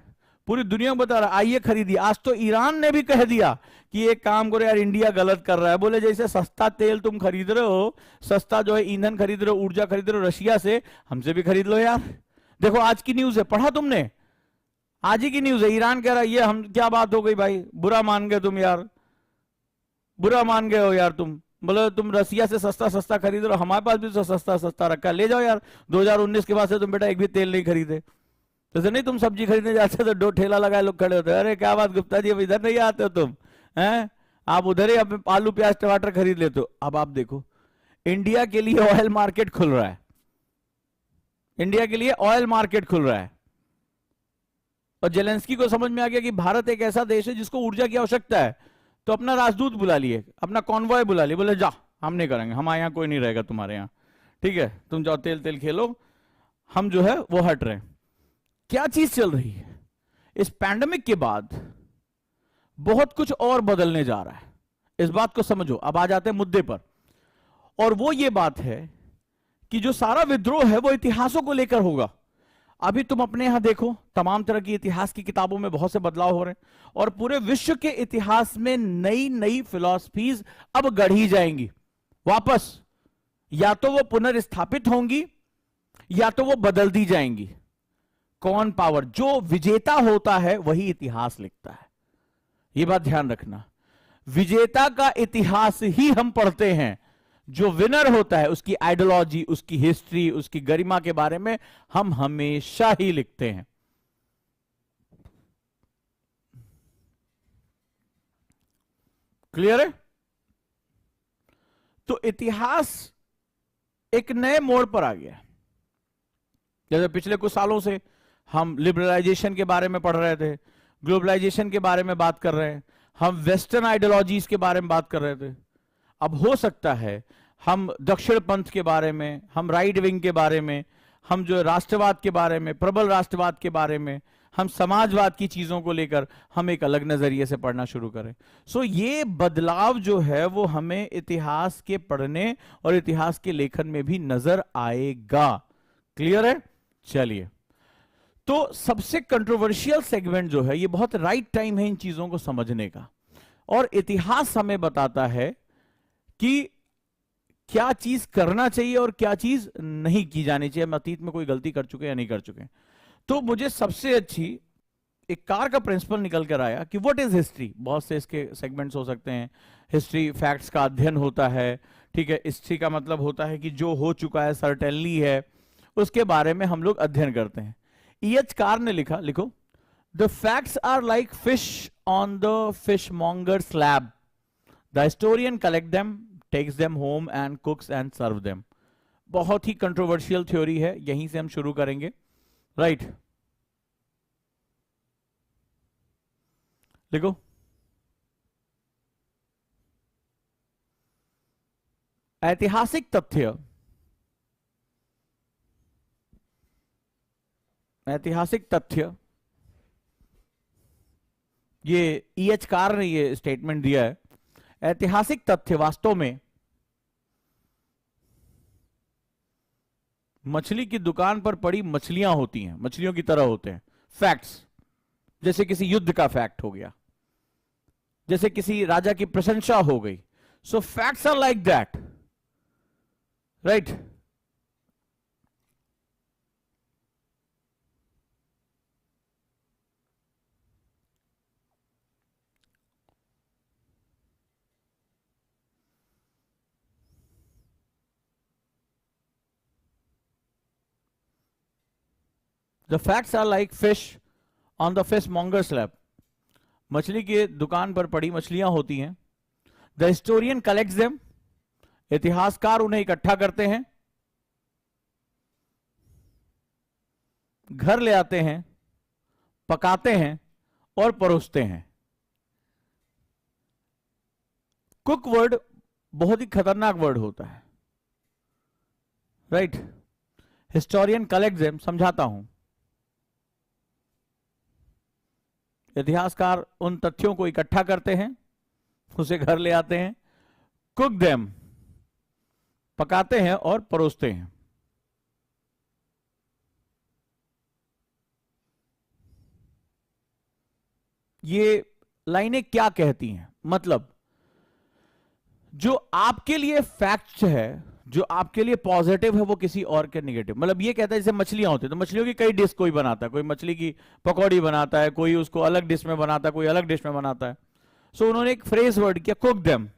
पूरी दुनिया को बता रहा है आइए खरीदिए। आज तो ईरान ने भी कह दिया कि एक काम करो यार, इंडिया गलत कर रहा है। बोले जैसे सस्ता तेल तुम खरीद रहे हो, सस्ता जो है ईंधन खरीद रहे हो, ऊर्जा खरीद रहे हो रशिया से, हमसे भी खरीद लो यार। देखो आज की न्यूज है, पढ़ा तुमने? आज ही की न्यूज है, ईरान कह रहा है ये हम, क्या बात हो गई भाई, बुरा मान गए तुम यार, बुरा मान गए हो यार तुम। बोले तुम रसिया से सस्ता सस्ता खरीद रहे हो, हमारे पास भी तो सस्ता सस्ता रखा, ले जाओ यार। 2019 के बाद से तुम बेटा एक भी तेल नहीं खरीदे। तो नहीं, तुम सब्जी खरीदने जाते तो 2 ठेला लगाए लोग खड़े होते, अरे क्या बात गुप्ता जी, अब इधर नहीं आते हो तुम, हैं? आप उधर ही अपने आलू प्याज टमाटर खरीद लेते हो। अब आप देखो, इंडिया के लिए ऑयल मार्केट खुल रहा है, इंडिया के लिए ऑयल मार्केट खुल रहा है। और जेलेंस्की को समझ में आ गया कि भारत एक ऐसा देश है जिसको ऊर्जा की आवश्यकता है, तो अपना राजदूत बुला लिए, अपना कॉन्वॉय बुला लिए, बोले जा हम नहीं करेंगे, हमारे यहां कोई नहीं रहेगा तुम्हारे यहां, ठीक है, तुम जाओ तेल तेल खेलो, हम जो है वो हट रहे हैं। क्या चीज चल रही है? इस पैंडेमिक के बाद बहुत कुछ और बदलने जा रहा है, इस बात को समझो। अब आ जाते हैं मुद्दे पर, और वो ये बात है कि जो सारा विद्रोह है वो इतिहासों को लेकर होगा। अभी तुम अपने यहां देखो, तमाम तरह की इतिहास की किताबों में बहुत से बदलाव हो रहे हैं, और पूरे विश्व के इतिहास में नई नई फिलॉसफीज अब गढ़ी जाएंगी वापस। या तो वो पुनर्स्थापित होंगी या तो वो बदल दी जाएंगी। कौन पावर, जो विजेता होता है वही इतिहास लिखता है, ये बात ध्यान रखना। विजेता का इतिहास ही हम पढ़ते हैं, जो विनर होता है उसकी आइडियोलॉजी, उसकी हिस्ट्री, उसकी गरिमा के बारे में हम हमेशा ही लिखते हैं। क्लियर है? तो इतिहास एक नए मोड़ पर आ गया। जैसे पिछले कुछ सालों से हम लिबरलाइजेशन के बारे में पढ़ रहे थे, ग्लोबलाइजेशन के बारे में बात कर रहे हैं, हम वेस्टर्न आइडियोलॉजीज के बारे में बात कर रहे थे। अब हो सकता है हम दक्षिण पंथ के बारे में, हम राइट विंग के बारे में, हम जो राष्ट्रवाद के बारे में, प्रबल राष्ट्रवाद के बारे में, हम समाजवाद की चीजों को लेकर हम एक अलग नजरिए से पढ़ना शुरू करें। सो ये बदलाव जो है वो हमें इतिहास के पढ़ने और इतिहास के लेखन में भी नजर आएगा। क्लियर है? चलिए, तो सबसे कंट्रोवर्शियल सेगमेंट जो है, ये बहुत राइट टाइम है इन चीजों को समझने का। और इतिहास हमें बताता है कि क्या चीज करना चाहिए और क्या चीज नहीं की जानी चाहिए, हम अतीत में कोई गलती कर चुके या नहीं कर चुके। तो मुझे सबसे अच्छी एक कार का प्रिंसिपल निकल कर आया कि व्हाट इज हिस्ट्री। बहुत से इसके सेगमेंट्स हो सकते हैं। हिस्ट्री फैक्ट्स का अध्ययन होता है, ठीक है। हिस्ट्री का मतलब होता है कि जो हो चुका है, सर्टेनली है, उसके बारे में हम लोग अध्ययन करते हैं। E.H. कार ने लिखा, लिखो, the facts are like fish on the fishmonger slab, the historian collect them, takes them home and cooks and serve them. बहुत ही कंट्रोवर्शियल थ्योरी है, यहीं से हम शुरू करेंगे, राइट। लिखो, ऐतिहासिक तथ्य, ऐतिहासिक तथ्य, ये E.H. कार ने ये स्टेटमेंट दिया है। ऐतिहासिक तथ्य वास्तव में मछली की दुकान पर पड़ी मछलियां होती हैं, मछलियों की तरह होते हैं। फैक्ट्स, जैसे किसी युद्ध का फैक्ट हो गया, जैसे किसी राजा की प्रशंसा हो गई. So facts are like that, right. The facts are like fish on the fishmonger's lap. मछली की दुकान पर पड़ी मछलियां होती हैं. The historian collects them. इतिहासकार उन्हें इकट्ठा करते हैं, घर ले आते हैं, पकाते हैं और परोसते हैं. कुक वर्ड बहुत ही खतरनाक वर्ड होता है, राइट. हिस्टोरियन कलेक्ट देम, समझाता हूं. इतिहासकार उन तथ्यों को इकट्ठा करते हैं, उसे घर ले आते हैं. कुक देम, पकाते हैं और परोसते हैं. ये लाइनें क्या कहती हैं? मतलब जो आपके लिए फैक्ट है, जो आपके लिए पॉजिटिव है, वो किसी और के नेगेटिव. मतलब ये कहता है जैसे मछलियां होती है तो मछलियों की कई डिश कोई बनाता है, कोई मछली की पकौड़ी बनाता है, कोई उसको अलग डिश में बनाता है, कोई अलग डिश में बनाता है. सो उन्होंने एक फ्रेज वर्ड किया, कुक देम,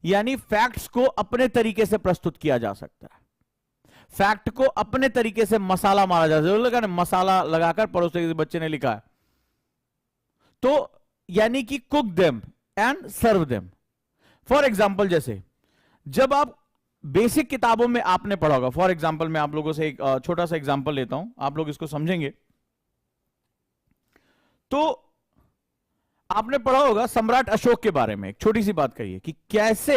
यानी फैक्ट्स को अपने तरीके से प्रस्तुत किया जा सकता है. फैक्ट को अपने तरीके से मसाला मारा जा सकता है. मसाला लगाकर परोसते, बच्चे ने लिखा है. तो यानी कि cook them and serve them. For example, जैसे जब आप बेसिक किताबों में आपने पढ़ा होगा, फॉर एग्जाम्पल मैं आप लोगों से एक छोटा सा एग्जाम्पल लेता हूं, आप लोग इसको समझेंगे. तो आपने पढ़ा होगा सम्राट अशोक के बारे में. एक छोटी सी बात कही है कि कैसे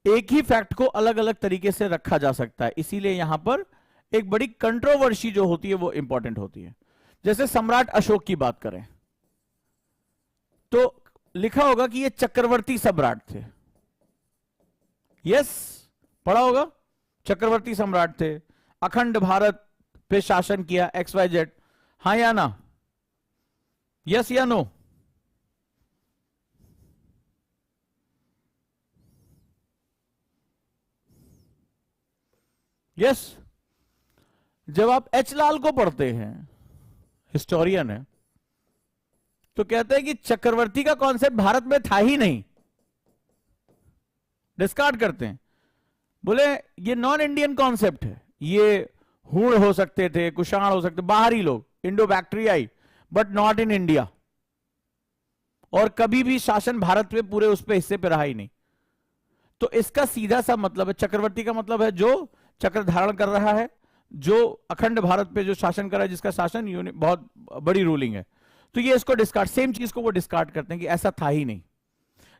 एक ही फैक्ट को अलग अलग तरीके से रखा जा सकता है. इसीलिए यहां पर एक बड़ी कंट्रोवर्सी जो होती है वो इंपॉर्टेंट होती है. जैसे सम्राट अशोक की बात करें तो लिखा होगा कि ये चक्रवर्ती सम्राट थे. यस, पढ़ा होगा, चक्रवर्ती सम्राट थे, अखंड भारत पे शासन किया, XYZ. हां या ना? यस या नो? यस. जब आप एच लाल को पढ़ते हैं, हिस्टोरियन है, तो कहते हैं कि चक्रवर्ती का कॉन्सेप्ट भारत में था ही नहीं, डिस्कार्ड करते हैं. बोले ये नॉन इंडियन कॉन्सेप्ट है, ये हूण हो सकते थे, कुषाण हो सकते, बाहरी लोग, इंडो बैक्टीरियाई, बट नॉट इन इंडिया. और कभी भी शासन भारत में पूरे उस पे हिस्से पे रहा ही नहीं. तो इसका सीधा सा मतलब है, चक्रवर्ती का मतलब है जो चक्र धारण कर रहा है, जो अखंड भारत पे जो शासन कर रहा है, जिसका शासन बहुत बड़ी रूलिंग है. तो ये इसको डिस्कार्ड, सेम चीज को वो डिस्कार्ड करते हैं कि ऐसा था ही नहीं.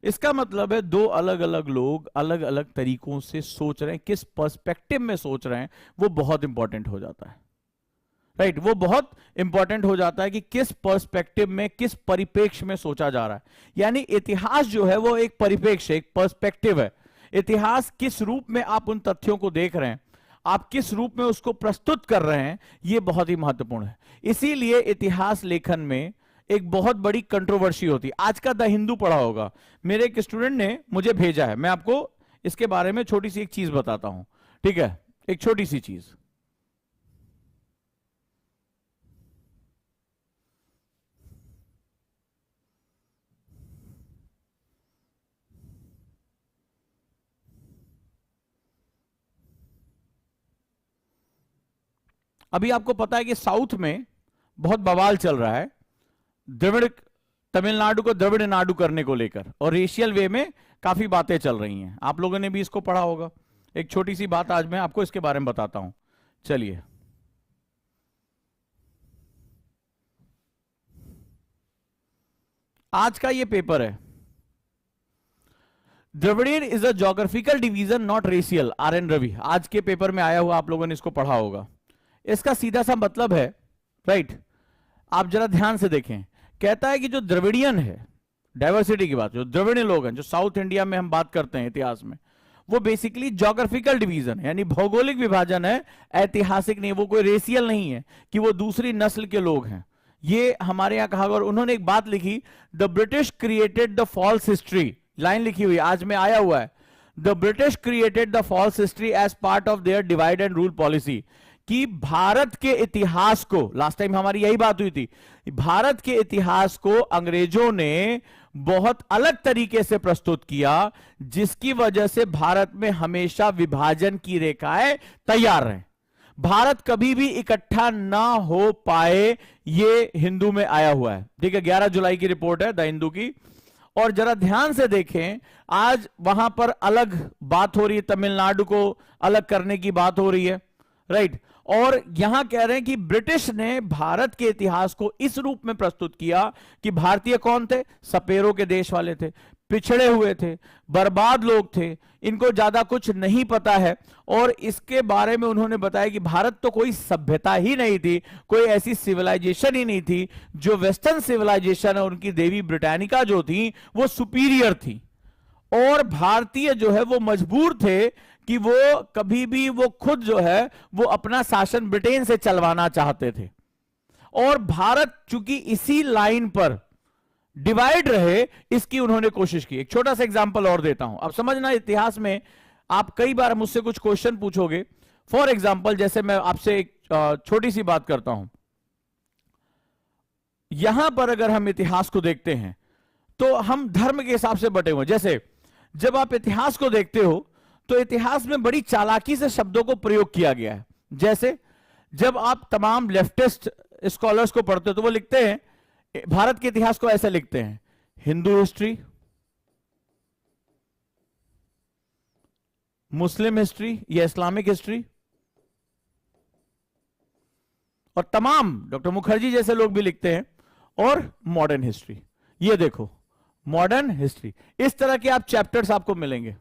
इसका मतलब है दो अलग अलग लोग अलग अलग तरीकों से सोच रहे हैं, किस पर्सपेक्टिव में सोच रहे हैं वो बहुत इंपॉर्टेंट हो जाता है, राइट. वो बहुत इंपॉर्टेंट हो जाता है कि किस पर्सपेक्टिव में, किस परिप्रेक्ष्य में सोचा जा रहा है. यानी इतिहास जो है वो एक परिप्रेक्ष्य, एक पर्सपेक्टिव है. इतिहास किस रूप में आप उन तथ्यों को देख रहे हैं, आप किस रूप में उसको प्रस्तुत कर रहे हैं, यह बहुत ही महत्वपूर्ण है. इसीलिए इतिहास लेखन में एक बहुत बड़ी कंट्रोवर्सी होती है. आज का द हिंदू पढ़ा होगा, मेरे एक स्टूडेंट ने मुझे भेजा है, मैं आपको इसके बारे में छोटी सी एक चीज बताता हूं, ठीक है. एक छोटी सी चीज, अभी आपको पता है कि साउथ में बहुत बवाल चल रहा है द्रविड़, तमिलनाडु को द्रविड़ नाडु करने को लेकर, और रेशियल वे में काफी बातें चल रही हैं. आप लोगों ने भी इसको पढ़ा होगा. एक छोटी सी बात आज मैं आपको इसके बारे में बताता हूं. चलिए, आज का ये पेपर है, Dravidian is a geographical division not racial, RN Ravi. आज के पेपर में आया हुआ, आप लोगों ने इसको पढ़ा होगा. इसका सीधा सा मतलब है, राइट, आप जरा ध्यान से देखें, कहता है कि जो द्रविडियन है, डाइवर्सिटी की बात, जो द्रविडियन लोग हैं, जो साउथ इंडिया में हम बात करते हैं इतिहास में, वो बेसिकली ज्योग्राफिकल डिवीजन है, यानी भौगोलिक विभाजन है, ऐतिहासिक नहीं. वो कोई रेशियल नहीं है कि वो दूसरी नस्ल के लोग हैं ये हमारे यहां कहा गया। और उन्होंने एक बात लिखी, the British created the false history, line लिखी हुई आज में आया हुआ है, the British created the false history as part of their divide and rule policy, कि भारत के इतिहास को, लास्ट टाइम हमारी यही बात हुई थी, भारत के इतिहास को अंग्रेजों ने बहुत अलग तरीके से प्रस्तुत किया, जिसकी वजह से भारत में हमेशा विभाजन की रेखाएं तैयार रहे, भारत कभी भी इकट्ठा ना हो पाए, ये हिंदू में आया हुआ है। ठीक है, 11 जुलाई की रिपोर्ट है द हिंदू की। और जरा ध्यान से देखें, आज वहां पर अलग बात हो रही है, तमिलनाडु को अलग करने की बात हो रही है, राइट। और यहां कह रहे हैं कि ब्रिटिश ने भारत के इतिहास को इस रूप में प्रस्तुत किया कि भारतीय कौन थे, सपेरों के देश वाले थे, पिछड़े हुए थे, बर्बाद लोग थे, इनको ज्यादा कुछ नहीं पता है। और इसके बारे में उन्होंने बताया कि भारत तो कोई सभ्यता ही नहीं थी, कोई ऐसी सिविलाइजेशन ही नहीं थी, जो वेस्टर्न सिविलाइजेशन है उनकी देवी ब्रिटानिका जो थी वो सुपीरियर थी, और भारतीय जो है वो मजबूर थे कि वो कभी भी वो खुद जो है वो अपना शासन ब्रिटेन से चलवाना चाहते थे। और भारत चूंकि इसी लाइन पर डिवाइड रहे, इसकी उन्होंने कोशिश की। एक छोटा सा एग्जांपल और देता हूं, अब समझना, इतिहास में आप कई बार मुझसे कुछ क्वेश्चन पूछोगे। फॉर एग्जांपल, जैसे मैं आपसे एक छोटी सी बात करता हूं, यहां पर अगर हम इतिहास को देखते हैं तो हम धर्म के हिसाब से बटे हुए। जैसे जब आप इतिहास को देखते हो तो इतिहास में बड़ी चालाकी से शब्दों को प्रयोग किया गया है। जैसे जब आप तमाम लेफ्टिस्ट स्कॉलर्स को पढ़ते हो तो वो लिखते हैं, भारत के इतिहास को ऐसे लिखते हैं, हिंदू हिस्ट्री, मुस्लिम हिस्ट्री या इस्लामिक हिस्ट्री, और तमाम डॉक्टर मुखर्जी जैसे लोग भी लिखते हैं, और मॉडर्न हिस्ट्री। ये देखो, मॉडर्न हिस्ट्री, इस तरह के आप चैप्टर्स आपको मिलेंगे।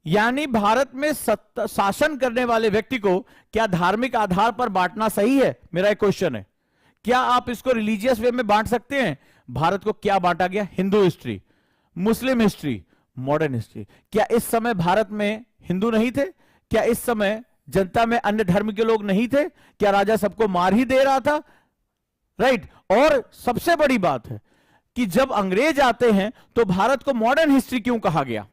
यानी भारत में शासन करने वाले व्यक्ति को क्या धार्मिक आधार पर बांटना सही है? मेरा एक क्वेश्चन है, क्या आप इसको रिलीजियस वे में बांट सकते हैं? भारत को क्या बांटा गया? हिंदू हिस्ट्री, मुस्लिम हिस्ट्री, मॉडर्न हिस्ट्री। क्या इस समय भारत में हिंदू नहीं थे? क्या इस समय जनता में अन्य धर्म के लोग नहीं थे? क्या राजा सबको मार ही दे रहा था? राइट। और सबसे बड़ी बात है कि जब अंग्रेज आते हैं तो भारत को मॉडर्न हिस्ट्री क्यों कहा गया?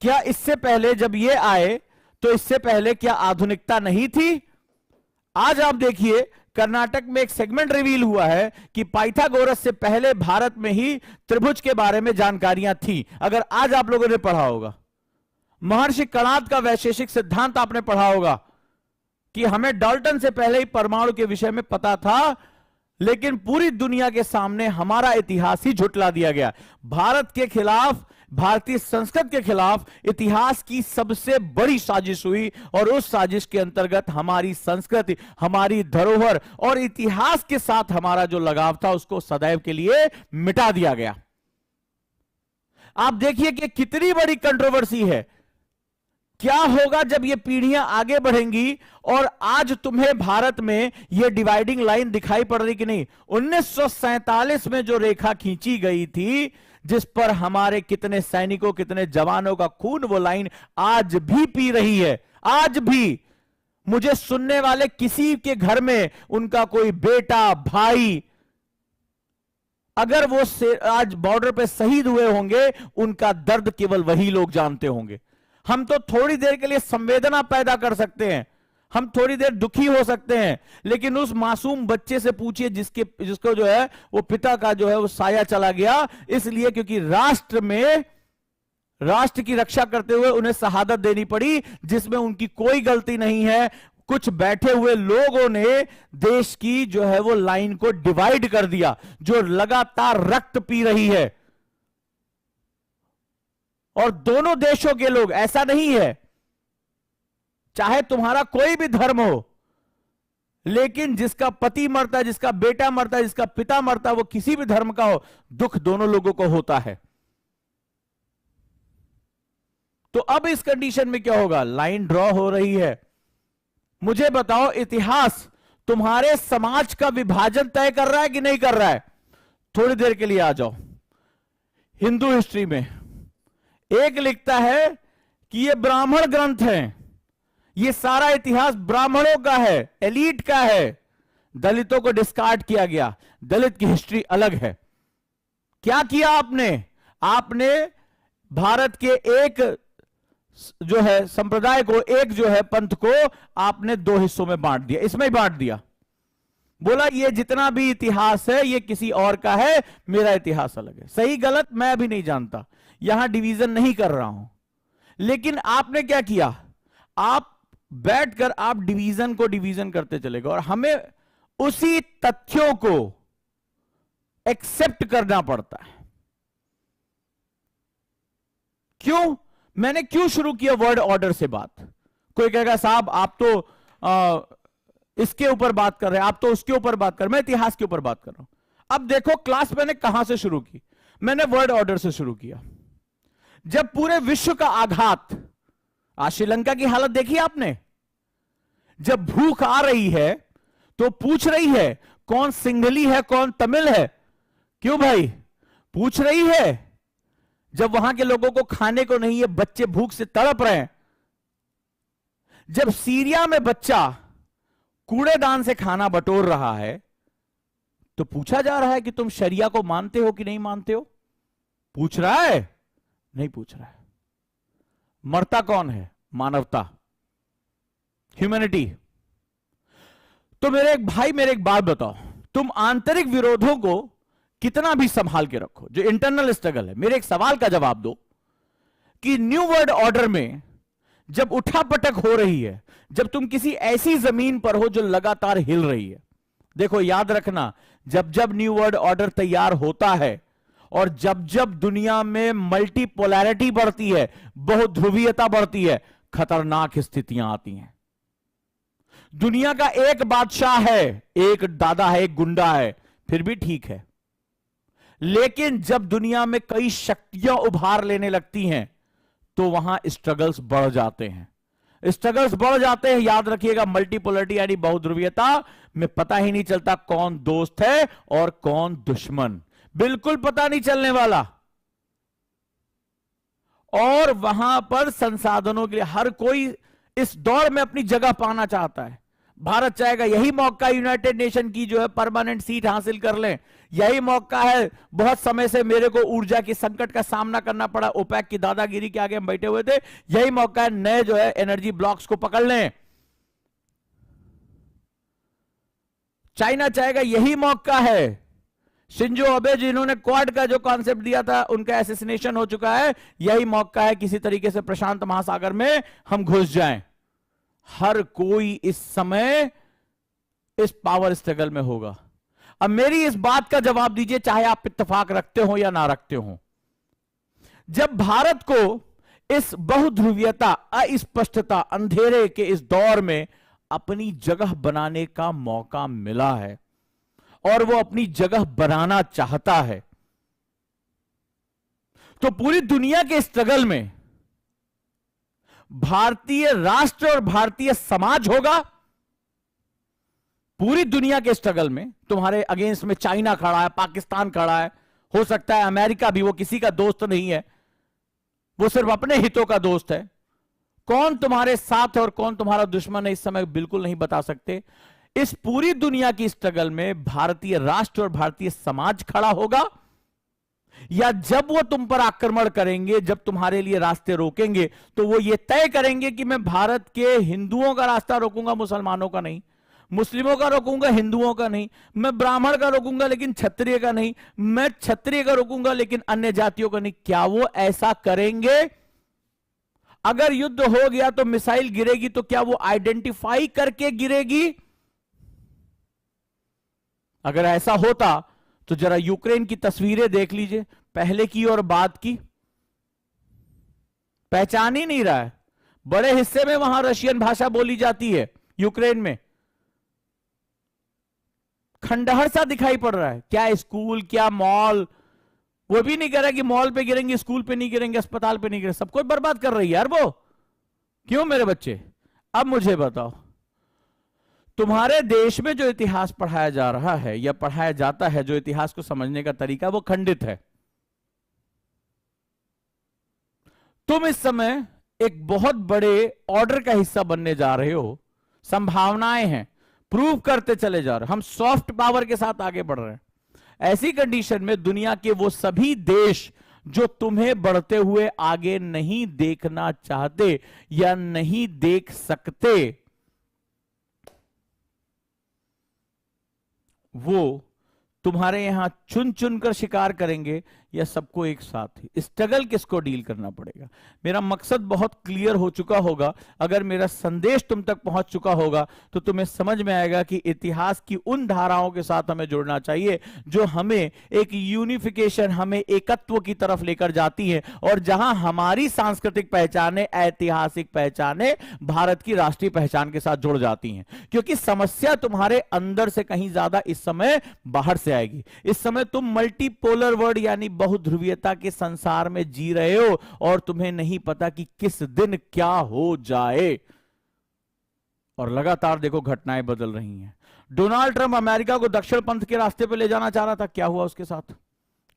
क्या इससे पहले जब ये आए तो इससे पहले क्या आधुनिकता नहीं थी? आज आप देखिए, कर्नाटक में एक सेगमेंट रिवील हुआ है कि पाइथागोरस से पहले भारत में ही त्रिभुज के बारे में जानकारियां थी। अगर आज आप लोगों ने पढ़ा होगा, महर्षि कणाद का वैशेषिक सिद्धांत आपने पढ़ा होगा कि हमें डाल्टन से पहले ही परमाणु के विषय में पता था, लेकिन पूरी दुनिया के सामने हमारा इतिहास ही झुटला दिया गया। भारत के खिलाफ, भारतीय संस्कृति के खिलाफ इतिहास की सबसे बड़ी साजिश हुई, और उस साजिश के अंतर्गत हमारी संस्कृति, हमारी धरोहर और इतिहास के साथ हमारा जो लगाव था उसको सदैव के लिए मिटा दिया गया। आप देखिए कि कितनी बड़ी कंट्रोवर्सी है। क्या होगा जब ये पीढ़ियां आगे बढ़ेंगी और आज तुम्हें भारत में ये डिवाइडिंग लाइन दिखाई पड़ रही कि नहीं? 1947 में जो रेखा खींची गई थी, जिस पर हमारे कितने सैनिकों, कितने जवानों का खून वो लाइन आज भी पी रही है। आज भी मुझे सुनने वाले किसी के घर में उनका कोई बेटा, भाई, अगर वो आज बॉर्डर पे शहीद हुए होंगे, उनका दर्द केवल वही लोग जानते होंगे। हम तो थोड़ी देर के लिए संवेदना पैदा कर सकते हैं, हम थोड़ी देर दुखी हो सकते हैं, लेकिन उस मासूम बच्चे से पूछिए जिसको जो है वो पिता का जो है वो साया चला गया, इसलिए क्योंकि राष्ट्र में, राष्ट्र की रक्षा करते हुए उन्हें शहादत देनी पड़ी, जिसमें उनकी कोई गलती नहीं है। कुछ बैठे हुए लोगों ने देश की जो है वो लाइन को डिवाइड कर दिया, जो लगातार रक्त पी रही है। और दोनों देशों के लोग, ऐसा नहीं है, चाहे तुम्हारा कोई भी धर्म हो, लेकिन जिसका पति मरता है, जिसका बेटा मरता है, जिसका पिता मरता है, वो किसी भी धर्म का हो, दुख दोनों लोगों को होता है। तो अब इस कंडीशन में क्या होगा? लाइन ड्रॉ हो रही है। मुझे बताओ, इतिहास तुम्हारे समाज का विभाजन तय कर रहा है कि नहीं कर रहा है? थोड़ी देर के लिए आ जाओ। हिंदू हिस्ट्री में एक लिखता है कि ये ब्राह्मण ग्रंथ हैं, ये सारा इतिहास ब्राह्मणों का है, एलीट का है, दलितों को डिस्कार्ड किया गया, दलित की हिस्ट्री अलग है। क्या किया आपने? आपने भारत के एक जो है संप्रदाय को, एक जो है पंथ को आपने दो हिस्सों में बांट दिया, इसमें ही बांट दिया। बोला ये जितना भी इतिहास है ये किसी और का है, मेरा इतिहास अलग है। सही गलत मैं अभी नहीं जानता, यहां डिवीजन नहीं कर रहा हूं, लेकिन आपने क्या किया? आप बैठकर आप डिवीजन को डिवीजन करते चले गए और हमें उसी तथ्यों को एक्सेप्ट करना पड़ता है। क्यों? मैंने क्यों शुरू किया वर्ड ऑर्डर से बात? कोई कहेगा साहब आप तो इसके ऊपर बात कर रहे हैं, आप तो उसके ऊपर बात कर रहे हैं, मैं इतिहास के ऊपर बात कर रहा हूं। अब देखो क्लास मैंने कहां से शुरू की? मैंने वर्ड ऑर्डर से शुरू किया। जब पूरे विश्व का आघात, आज श्रीलंका की हालत देखी आपने, जब भूख आ रही है तो पूछ रही है कौन सिंघली है कौन तमिल है। क्यों भाई पूछ रही है? जब वहां के लोगों को खाने को नहीं है, बच्चे भूख से तड़प रहे हैं। जब सीरिया में बच्चा कूड़ेदान से खाना बटोर रहा है तो पूछा जा रहा है कि तुम शरिया को मानते हो कि नहीं मानते हो? पूछ रहा है? नहीं पूछ रहा है। मरता कौन है? मानवता, ह्यूमैनिटी। तो मेरे एक भाई, मेरे एक बात बताओ, तुम आंतरिक विरोधों को कितना भी संभाल के रखो, जो इंटरनल स्ट्रगल है, मेरे एक सवाल का जवाब दो कि न्यू वर्ल्ड ऑर्डर में जब उठापटक हो रही है, जब तुम किसी ऐसी जमीन पर हो जो लगातार हिल रही है, देखो याद रखना, जब जब न्यू वर्ल्ड ऑर्डर तैयार होता है और जब जब दुनिया में मल्टीपोलैरिटी बढ़ती है, बहुध्रुवीयता बढ़ती है, खतरनाक स्थितियां आती हैं। दुनिया का एक बादशाह है, एक दादा है, एक गुंडा है, फिर भी ठीक है। लेकिन जब दुनिया में कई शक्तियां उभार लेने लगती हैं तो वहां स्ट्रगल्स बढ़ जाते हैं। स्ट्रगल्स बढ़ जाते हैं, याद रखिएगा, मल्टीपोलरिटी यानी बहुध्रुवीयता में पता ही नहीं चलता कौन दोस्त है और कौन दुश्मन, बिल्कुल पता नहीं चलने वाला। और वहां पर संसाधनों के लिए हर कोई इस दौर में अपनी जगह पाना चाहता है। भारत चाहेगा यही मौका यूनाइटेड नेशन की जो है परमानेंट सीट हासिल कर लें, यही मौका है। बहुत समय से मेरे को ऊर्जा के संकट का सामना करना पड़ा, ओपेक की दादागिरी के आगे हम बैठे हुए थे, यही मौका है नए जो है एनर्जी ब्लॉक्स को पकड़ लें। चाइना चाहेगा यही मौका है। शिंजो अबे जिन्होंने क्वाड का जो कॉन्सेप्ट दिया था उनका एसेसिनेशन हो चुका है, यही मौका है किसी तरीके से प्रशांत महासागर में हम घुस जाएं। हर कोई इस समय इस पावर स्ट्रगल में होगा। अब मेरी इस बात का जवाब दीजिए, चाहे आप इत्तेफाक रखते हो या ना रखते हो, जब भारत को इस बहुध्रुवीयता, अस्पष्टता, अंधेरे के इस दौर में अपनी जगह बनाने का मौका मिला है और वो अपनी जगह बनाना चाहता है, तो पूरी दुनिया के स्ट्रगल में भारतीय राष्ट्र और भारतीय समाज होगा। पूरी दुनिया के स्ट्रगल में तुम्हारे अगेंस्ट में चाइना खड़ा है, पाकिस्तान खड़ा है, हो सकता है अमेरिका भी, वो किसी का दोस्त नहीं है, वो सिर्फ अपने हितों का दोस्त है। कौन तुम्हारे साथ है और कौन तुम्हारा दुश्मन है इस समय बिल्कुल नहीं बता सकते। इस पूरी दुनिया की स्ट्रगल में भारतीय राष्ट्र और भारतीय समाज खड़ा होगा, या जब वो तुम पर आक्रमण करेंगे, जब तुम्हारे लिए रास्ते रोकेंगे, तो वो ये तय करेंगे कि मैं भारत के हिंदुओं का रास्ता रोकूंगा, मुसलमानों का नहीं, मुस्लिमों का रोकूंगा, हिंदुओं का नहीं, मैं ब्राह्मण का रोकूंगा लेकिन क्षत्रिय का नहीं, मैं क्षत्रिय का रोकूंगा लेकिन अन्य जातियों का नहीं। क्या वो ऐसा करेंगे? अगर युद्ध हो गया तो मिसाइल गिरेगी, तो क्या वो आइडेंटिफाई करके गिरेगी? अगर ऐसा होता तो जरा यूक्रेन की तस्वीरें देख लीजिए, पहले की और बाद की, पहचान ही नहीं रहा है। बड़े हिस्से में वहां रशियन भाषा बोली जाती है, यूक्रेन में खंडहर सा दिखाई पड़ रहा है। क्या स्कूल, क्या मॉल, वो भी नहीं कह रहा कि मॉल पे गिरेंगे, स्कूल पे नहीं गिरेंगे, अस्पताल पे नहीं गिरेंगे, सब कुछ बर्बाद कर रही है यार वो। क्यों मेरे बच्चे? अब मुझे बताओ, तुम्हारे देश में जो इतिहास पढ़ाया जा रहा है या पढ़ाया जाता है, जो इतिहास को समझने का तरीका, वो खंडित है। तुम इस समय एक बहुत बड़े ऑर्डर का हिस्सा बनने जा रहे हो, संभावनाएं हैं, प्रूव करते चले जा रहे हैं, हम सॉफ्ट पावर के साथ आगे बढ़ रहे हैं। ऐसी कंडीशन में दुनिया के वो सभी देश जो तुम्हें बढ़ते हुए आगे नहीं देखना चाहते या नहीं देख सकते, वो तुम्हारे यहां चुन चुन कर शिकार करेंगे या सबको एक साथ ही। स्ट्रगल किसको डील करना पड़ेगा? मेरा मकसद बहुत क्लियर हो चुका होगा। अगर मेरा संदेश तुम तक पहुंच चुका होगा तो तुम्हें समझ में आएगा कि इतिहास की उन धाराओं के साथ हमें जुड़ना चाहिए जो हमें एक यूनिफिकेशन, हमें एकत्व की तरफ लेकर जाती है, और जहां हमारी सांस्कृतिक पहचानें, ऐतिहासिक पहचानें भारत की राष्ट्रीय पहचान के साथ जुड़ जाती हैं। क्योंकि समस्या तुम्हारे अंदर से कहीं ज्यादा इस समय बाहर से आएगी। इस समय तुम मल्टीपोलर वर्ल्ड यानी बहुध्रुवीयता के संसार में जी रहे हो और तुम्हें नहीं पता कि किस दिन क्या हो जाए, और लगातार देखो घटनाएं बदल रही हैं। डोनाल्ड ट्रंप अमेरिका को दक्षिण पंथ के रास्ते पर ले जाना चाह रहा था, क्या हुआ उसके साथ?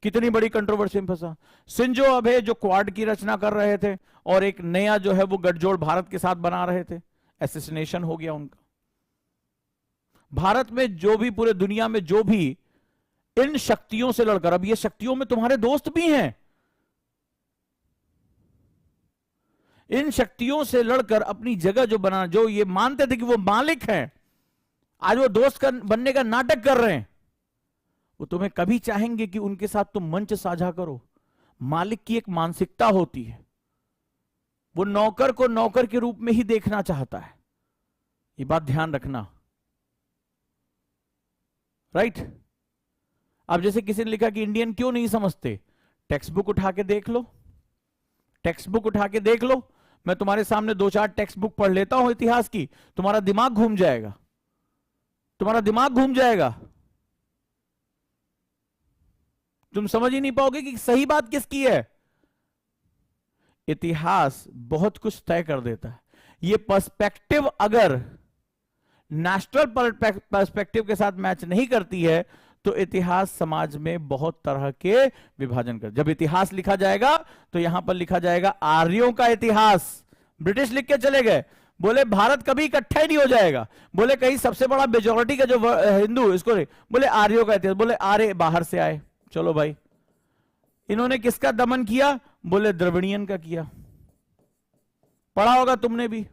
कितनी बड़ी कंट्रोवर्सी में फंसा। शिंजो अबे जो क्वाड की रचना कर रहे थे और एक नया जो है वो गठजोड़ भारत के साथ बना रहे थे, एसेसिनेशन हो गया उनका। भारत में जो भी, पूरे दुनिया में जो भी इन शक्तियों से लड़कर, अब ये शक्तियों में तुम्हारे दोस्त भी हैं, इन शक्तियों से लड़कर अपनी जगह जो बना, जो ये मानते थे कि वो मालिक हैं, आज वो दोस्त बनने का नाटक कर रहे हैं। वो तुम्हें कभी चाहेंगे कि उनके साथ तुम मंच साझा करो? मालिक की एक मानसिकता होती है, वो नौकर को नौकर के रूप में ही देखना चाहता है। ये बात ध्यान रखना, राइट? अब जैसे किसी ने लिखा कि इंडियन क्यों नहीं समझते, टेक्स्ट बुक उठा के देख लो, टेक्स्ट बुक उठा के देख लो। मैं तुम्हारे सामने 2-4 टेक्स्ट बुक पढ़ लेता हूं इतिहास की, तुम्हारा दिमाग घूम जाएगा, तुम्हारा दिमाग घूम जाएगा। तुम समझ ही नहीं पाओगे कि सही बात किसकी है। इतिहास बहुत कुछ तय कर देता है। ये पर्सपेक्टिव अगर नेशनल पर्सपेक्टिव के साथ मैच नहीं करती है तो इतिहास समाज में बहुत तरह के विभाजन कर। जब इतिहास लिखा जाएगा तो यहां पर लिखा जाएगा आर्यों का इतिहास। ब्रिटिश लिख के चले गए, बोले भारत कभी इकट्ठा ही नहीं हो जाएगा, बोले कहीं सबसे बड़ा मेजोरिटी का जो हिंदू, इसको बोले आर्यों का इतिहास, बोले आर्य बाहर से आए। चलो भाई, इन्होंने किसका दमन किया? बोले द्रविड़ियन का किया। पढ़ा होगा तुमने भी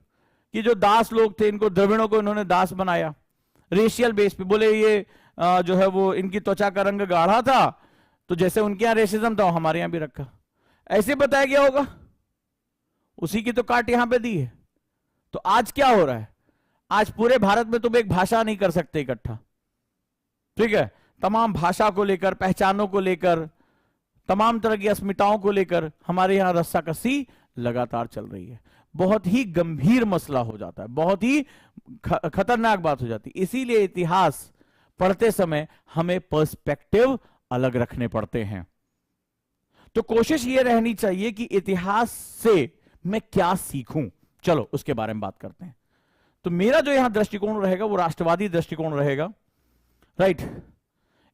कि जो दास लोग थे, इनको द्रविड़ों को इन्होंने दास बनाया रेशियल बेस पे। बोले ये जो है वो इनकी त्वचा का रंग गाढ़ा था, तो जैसे उनके यहां रेसिज्म था हमारे यहां भी रखा। ऐसे बताया गया होगा, उसी की तो काट यहां पे दी है। तो आज क्या हो रहा है? आज पूरे भारत में तुम एक भाषा नहीं कर सकते इकट्ठा, ठीक है? तमाम भाषा को लेकर, पहचानों को लेकर, तमाम तरह की अस्मिताओं को लेकर हमारे यहां रस्साकसी लगातार चल रही है। बहुत ही गंभीर मसला हो जाता है, बहुत ही खतरनाक बात हो जाती है। इसीलिए इतिहास पढ़ते समय हमें पर्सपेक्टिव अलग रखने पड़ते हैं। तो कोशिश यह रहनी चाहिए कि इतिहास से मैं क्या सीखूं। चलो उसके बारे में बात करते हैं। तो मेरा जो यहां दृष्टिकोण रहेगा वो राष्ट्रवादी दृष्टिकोण रहेगा, राइट?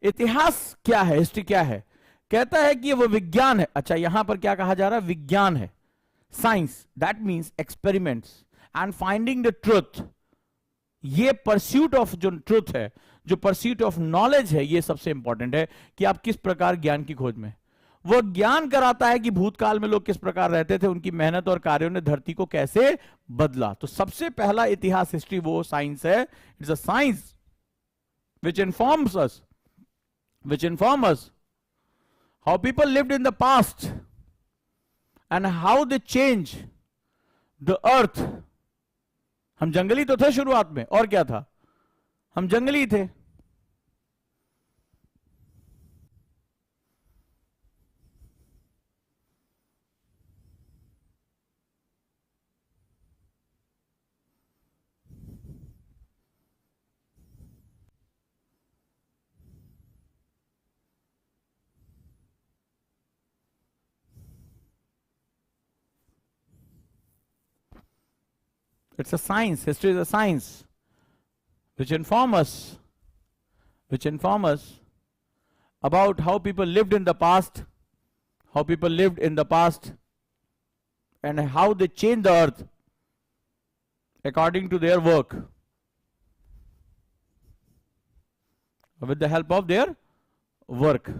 इतिहास क्या है, हिस्ट्री क्या है? कहता है कि वो विज्ञान है। अच्छा, यहां पर क्या कहा जा रहा है? विज्ञान है, science. That means experiments and finding the truth. ये परस्यूट ऑफ जो ट्रुथ है, जो परस्यूट ऑफ नॉलेज है, ये सबसे इंपॉर्टेंट है कि आप किस प्रकार ज्ञान की खोज में। वो ज्ञान कराता है कि भूतकाल में लोग किस प्रकार रहते थे, उनकी मेहनत और कार्यों ने धरती को कैसे बदला। तो सबसे पहला इतिहास, हिस्ट्री, वो साइंस है। It's a science which informs us how people lived in the past and how they change the earth. हम जंगली तो थे शुरुआत में, और क्या था? हम जंगली थे। It's a science. History is a science which inform us about how people lived in the past, and how they changed the earth according to their work. With the help of their work.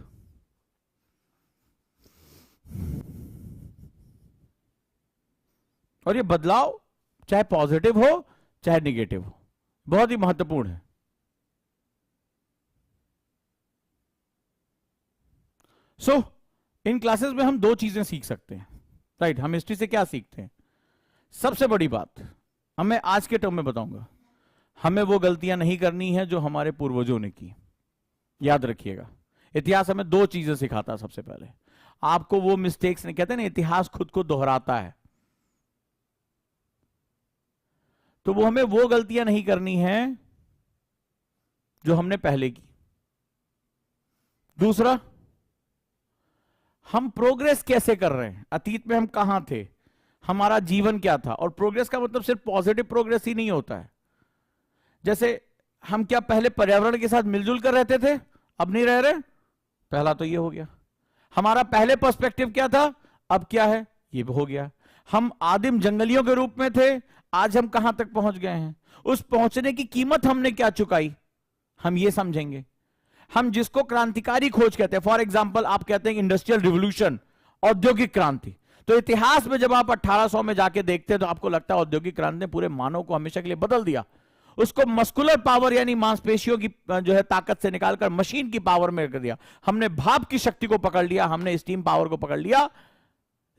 और ये बदलाव चाहे positive हो चाहे negative हो, बहुत ही महत्वपूर्ण है। सो इन क्लासेस में हम दो चीजें सीख सकते हैं, राइट? हम हिस्ट्री से क्या सीखते हैं? सबसे बड़ी बात मैं आज के टर्म में बताऊंगा, हमें वो गलतियां नहीं करनी है जो हमारे पूर्वजों ने की। याद रखिएगा, इतिहास हमें दो चीजें सिखाता है। सबसे पहले आपको वो मिस्टेक्स नहीं, कहते हैं ना इतिहास खुद को दोहराता है, तो वो हमें वो गलतियां नहीं करनी है जो हमने पहले की। दूसरा, हम प्रोग्रेस कैसे कर रहे हैं, अतीत में हम कहां थे, हमारा जीवन क्या था। और प्रोग्रेस का मतलब सिर्फ पॉजिटिव प्रोग्रेस ही नहीं होता है। जैसे हम क्या पहले पर्यावरण के साथ मिलजुल कर रहते थे, अब नहीं रह रहे, पहला तो ये हो गया। हमारा पहले पर्सपेक्टिव क्या था, अब क्या है, ये हो गया। हम आदिम जंगलियों के रूप में थे, आज हम कहां तक पहुंच गए हैं, उस पहुंचने की कीमत हमने क्या चुकाई, हम ये समझेंगे। हम जिसको क्रांतिकारी खोज कहते हैं, फॉर एग्जाम्पल आप कहते हैं इंडस्ट्रियल रिवोल्यूशन, औद्योगिक क्रांति, तो इतिहास में जब आप 1800 में जाके देखते हैं तो आपको लगता है औद्योगिक क्रांति ने पूरे मानव को हमेशा के लिए बदल दिया। उसको मस्कुलर पावर यानी मांसपेशियों की जो है ताकत से निकालकर मशीन की पावर में कर दिया। हमने भाप की शक्ति को पकड़ लिया, हमने स्टीम पावर को पकड़ लिया।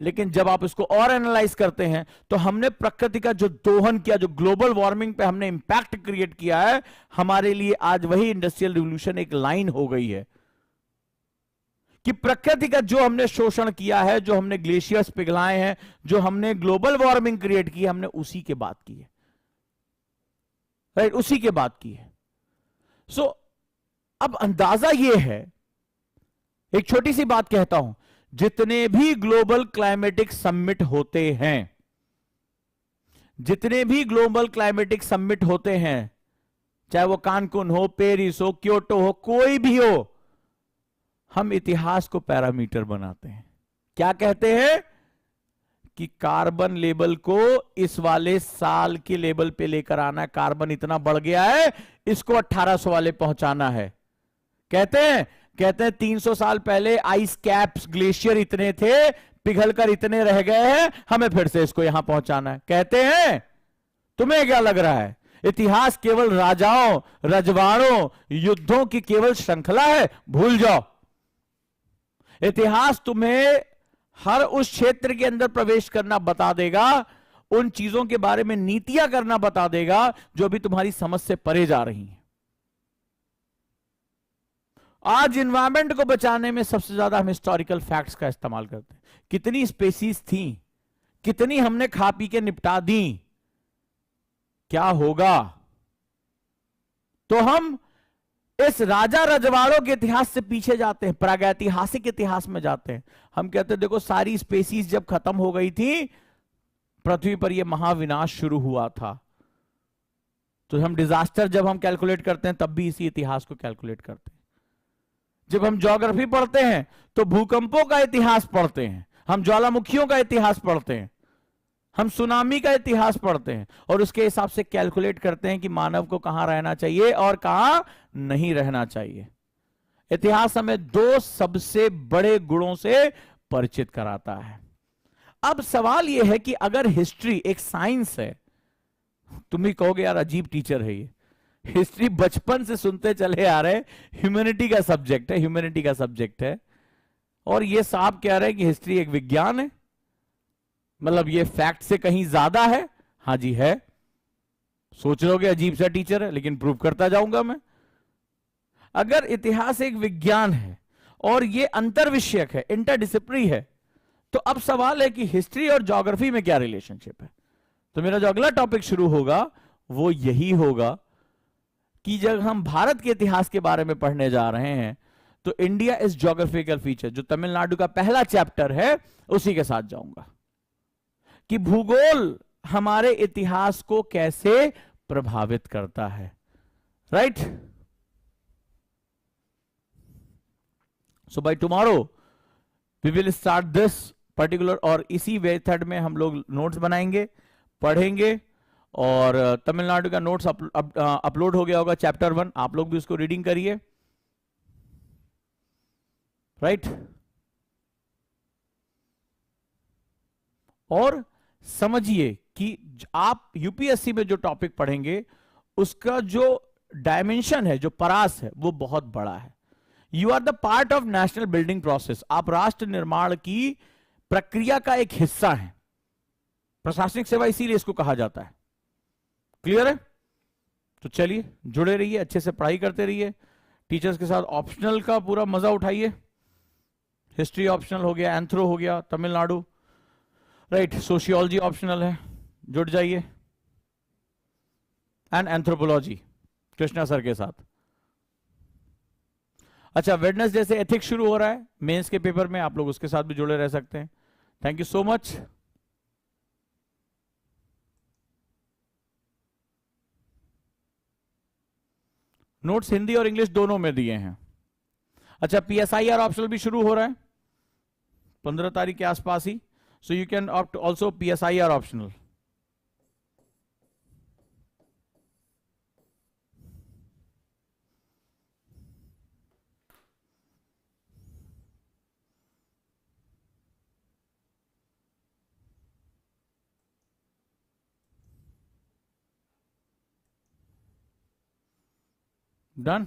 लेकिन जब आप इसको और एनालाइज करते हैं तो हमने प्रकृति का जो दोहन किया, जो ग्लोबल वार्मिंग पे हमने इंपैक्ट क्रिएट किया है, हमारे लिए आज वही इंडस्ट्रियल रिवोल्यूशन एक लाइन हो गई है कि प्रकृति का जो हमने शोषण किया है, जो हमने ग्लेशियर्स पिघलाए हैं, जो हमने ग्लोबल वार्मिंग क्रिएट की है, हमने उसी के बात की है, राइट? उसी के बात की है। सो अब अंदाजा यह है, एक छोटी सी बात कहता हूं, जितने भी ग्लोबल क्लाइमेटिक समिट होते हैं, जितने भी ग्लोबल क्लाइमेटिक समिट होते हैं, चाहे वो कानकुन हो, पेरिस हो, क्योटो हो, कोई भी हो, हम इतिहास को पैरामीटर बनाते हैं। क्या कहते हैं कि कार्बन लेवल को इस वाले साल के लेवल पे लेकर आना है, कार्बन इतना बढ़ गया है, इसको 1800 वाले पहुंचाना है। कहते हैं 300 साल पहले आइस कैप्स, ग्लेशियर इतने थे, पिघलकर इतने रह गए हैं, हमें फिर से इसको यहां पहुंचाना है। कहते हैं, तुम्हें क्या लग रहा है इतिहास केवल राजाओं, रजवाड़ों, युद्धों की केवल श्रृंखला है? भूल जाओ। इतिहास तुम्हें हर उस क्षेत्र के अंदर प्रवेश करना बता देगा, उन चीजों के बारे में नीतियां करना बता देगा जो अभी तुम्हारी समझ से परे जा रही हैं। आज इन्वायरमेंट को बचाने में सबसे ज्यादा हम हिस्टोरिकल फैक्ट्स का इस्तेमाल करते हैं। कितनी स्पेसीज थी, कितनी हमने खा पी के निपटा दी, क्या होगा? तो हम इस राजा रजवाड़ों के इतिहास से पीछे जाते हैं, प्रागैतिहासिक इतिहास में जाते हैं। हम कहते हैं देखो सारी स्पेसीज जब खत्म हो गई थी, पृथ्वी पर यह महाविनाश शुरू हुआ था। तो हम डिजास्टर जब हम कैलकुलेट करते हैं तब भी इसी इतिहास को कैलकुलेट करते हैं। जब हम ज्योग्राफी पढ़ते हैं तो भूकंपों का इतिहास पढ़ते हैं, हम ज्वालामुखियों का इतिहास पढ़ते हैं, हम सुनामी का इतिहास पढ़ते हैं और उसके हिसाब से कैलकुलेट करते हैं कि मानव को कहां रहना चाहिए और कहां नहीं रहना चाहिए। इतिहास हमें दो सबसे बड़े गुणों से परिचित कराता है। अब सवाल यह है कि अगर हिस्ट्री एक साइंस है, तुम भी कहोगे यार अजीब टीचर है ये, हिस्ट्री बचपन से सुनते चले आ रहे, ह्यूमैनिटी का सब्जेक्ट है, ह्यूमैनिटी का सब्जेक्ट है, और ये साहब कह रहे हैं कि हिस्ट्री एक विज्ञान है, मतलब ये फैक्ट से कहीं ज्यादा है। हां जी है। सोच लोगे अजीब सा टीचर है, लेकिन प्रूव करता जाऊंगा मैं। अगर इतिहास एक विज्ञान है और ये अंतर्विषयक है, इंटरडिसिप्लिनरी है, तो अब सवाल है कि हिस्ट्री और ज्योग्राफी में क्या रिलेशनशिप है। तो मेरा जो अगला टॉपिक शुरू होगा वो यही होगा कि जब हम भारत के इतिहास के बारे में पढ़ने जा रहे हैं तो इंडिया इज ज्योग्राफिकल फीचर, जो तमिलनाडु का पहला चैप्टर है उसी के साथ जाऊंगा कि भूगोल हमारे इतिहास को कैसे प्रभावित करता है, right? So by tomorrow we will start this particular, और इसी मेथड में हम लोग नोट्स बनाएंगे, पढ़ेंगे, और तमिलनाडु का नोट्स अपलोड हो गया होगा चैप्टर 1, आप लोग भी उसको रीडिंग करिए। राइट। और समझिए कि आप यूपीएससी में जो टॉपिक पढ़ेंगे उसका जो डायमेंशन है, जो परास है, वो बहुत बड़ा है। You are the part of national building process. आप राष्ट्र निर्माण की प्रक्रिया का एक हिस्सा हैं। प्रशासनिक सेवा इसीलिए इसको कहा जाता है। क्लियर है? तो चलिए जुड़े रहिए, अच्छे से पढ़ाई करते रहिए, टीचर्स के साथ ऑप्शनल का पूरा मजा उठाइए। हिस्ट्री ऑप्शनल हो गया, एंथ्रो हो गया, तमिलनाडु, राइट, सोशियोलॉजी ऑप्शनल है, जुड़ जाइए, एंड एंथ्रोपोलॉजी कृष्णा सर के साथ। अच्छा, वेडनेसडे से एथिक्स शुरू हो रहा है मेंस के पेपर में, आप लोग उसके साथ भी जुड़े रह सकते हैं। Thank you so much. Notes Hindi और इंग्लिश दोनों में दिए हैं। अच्छा, पीएसआईआर ऑप्शनल भी शुरू हो रहा है 15 तारीख के आसपास ही, so you can opt also PSIR optional. Done.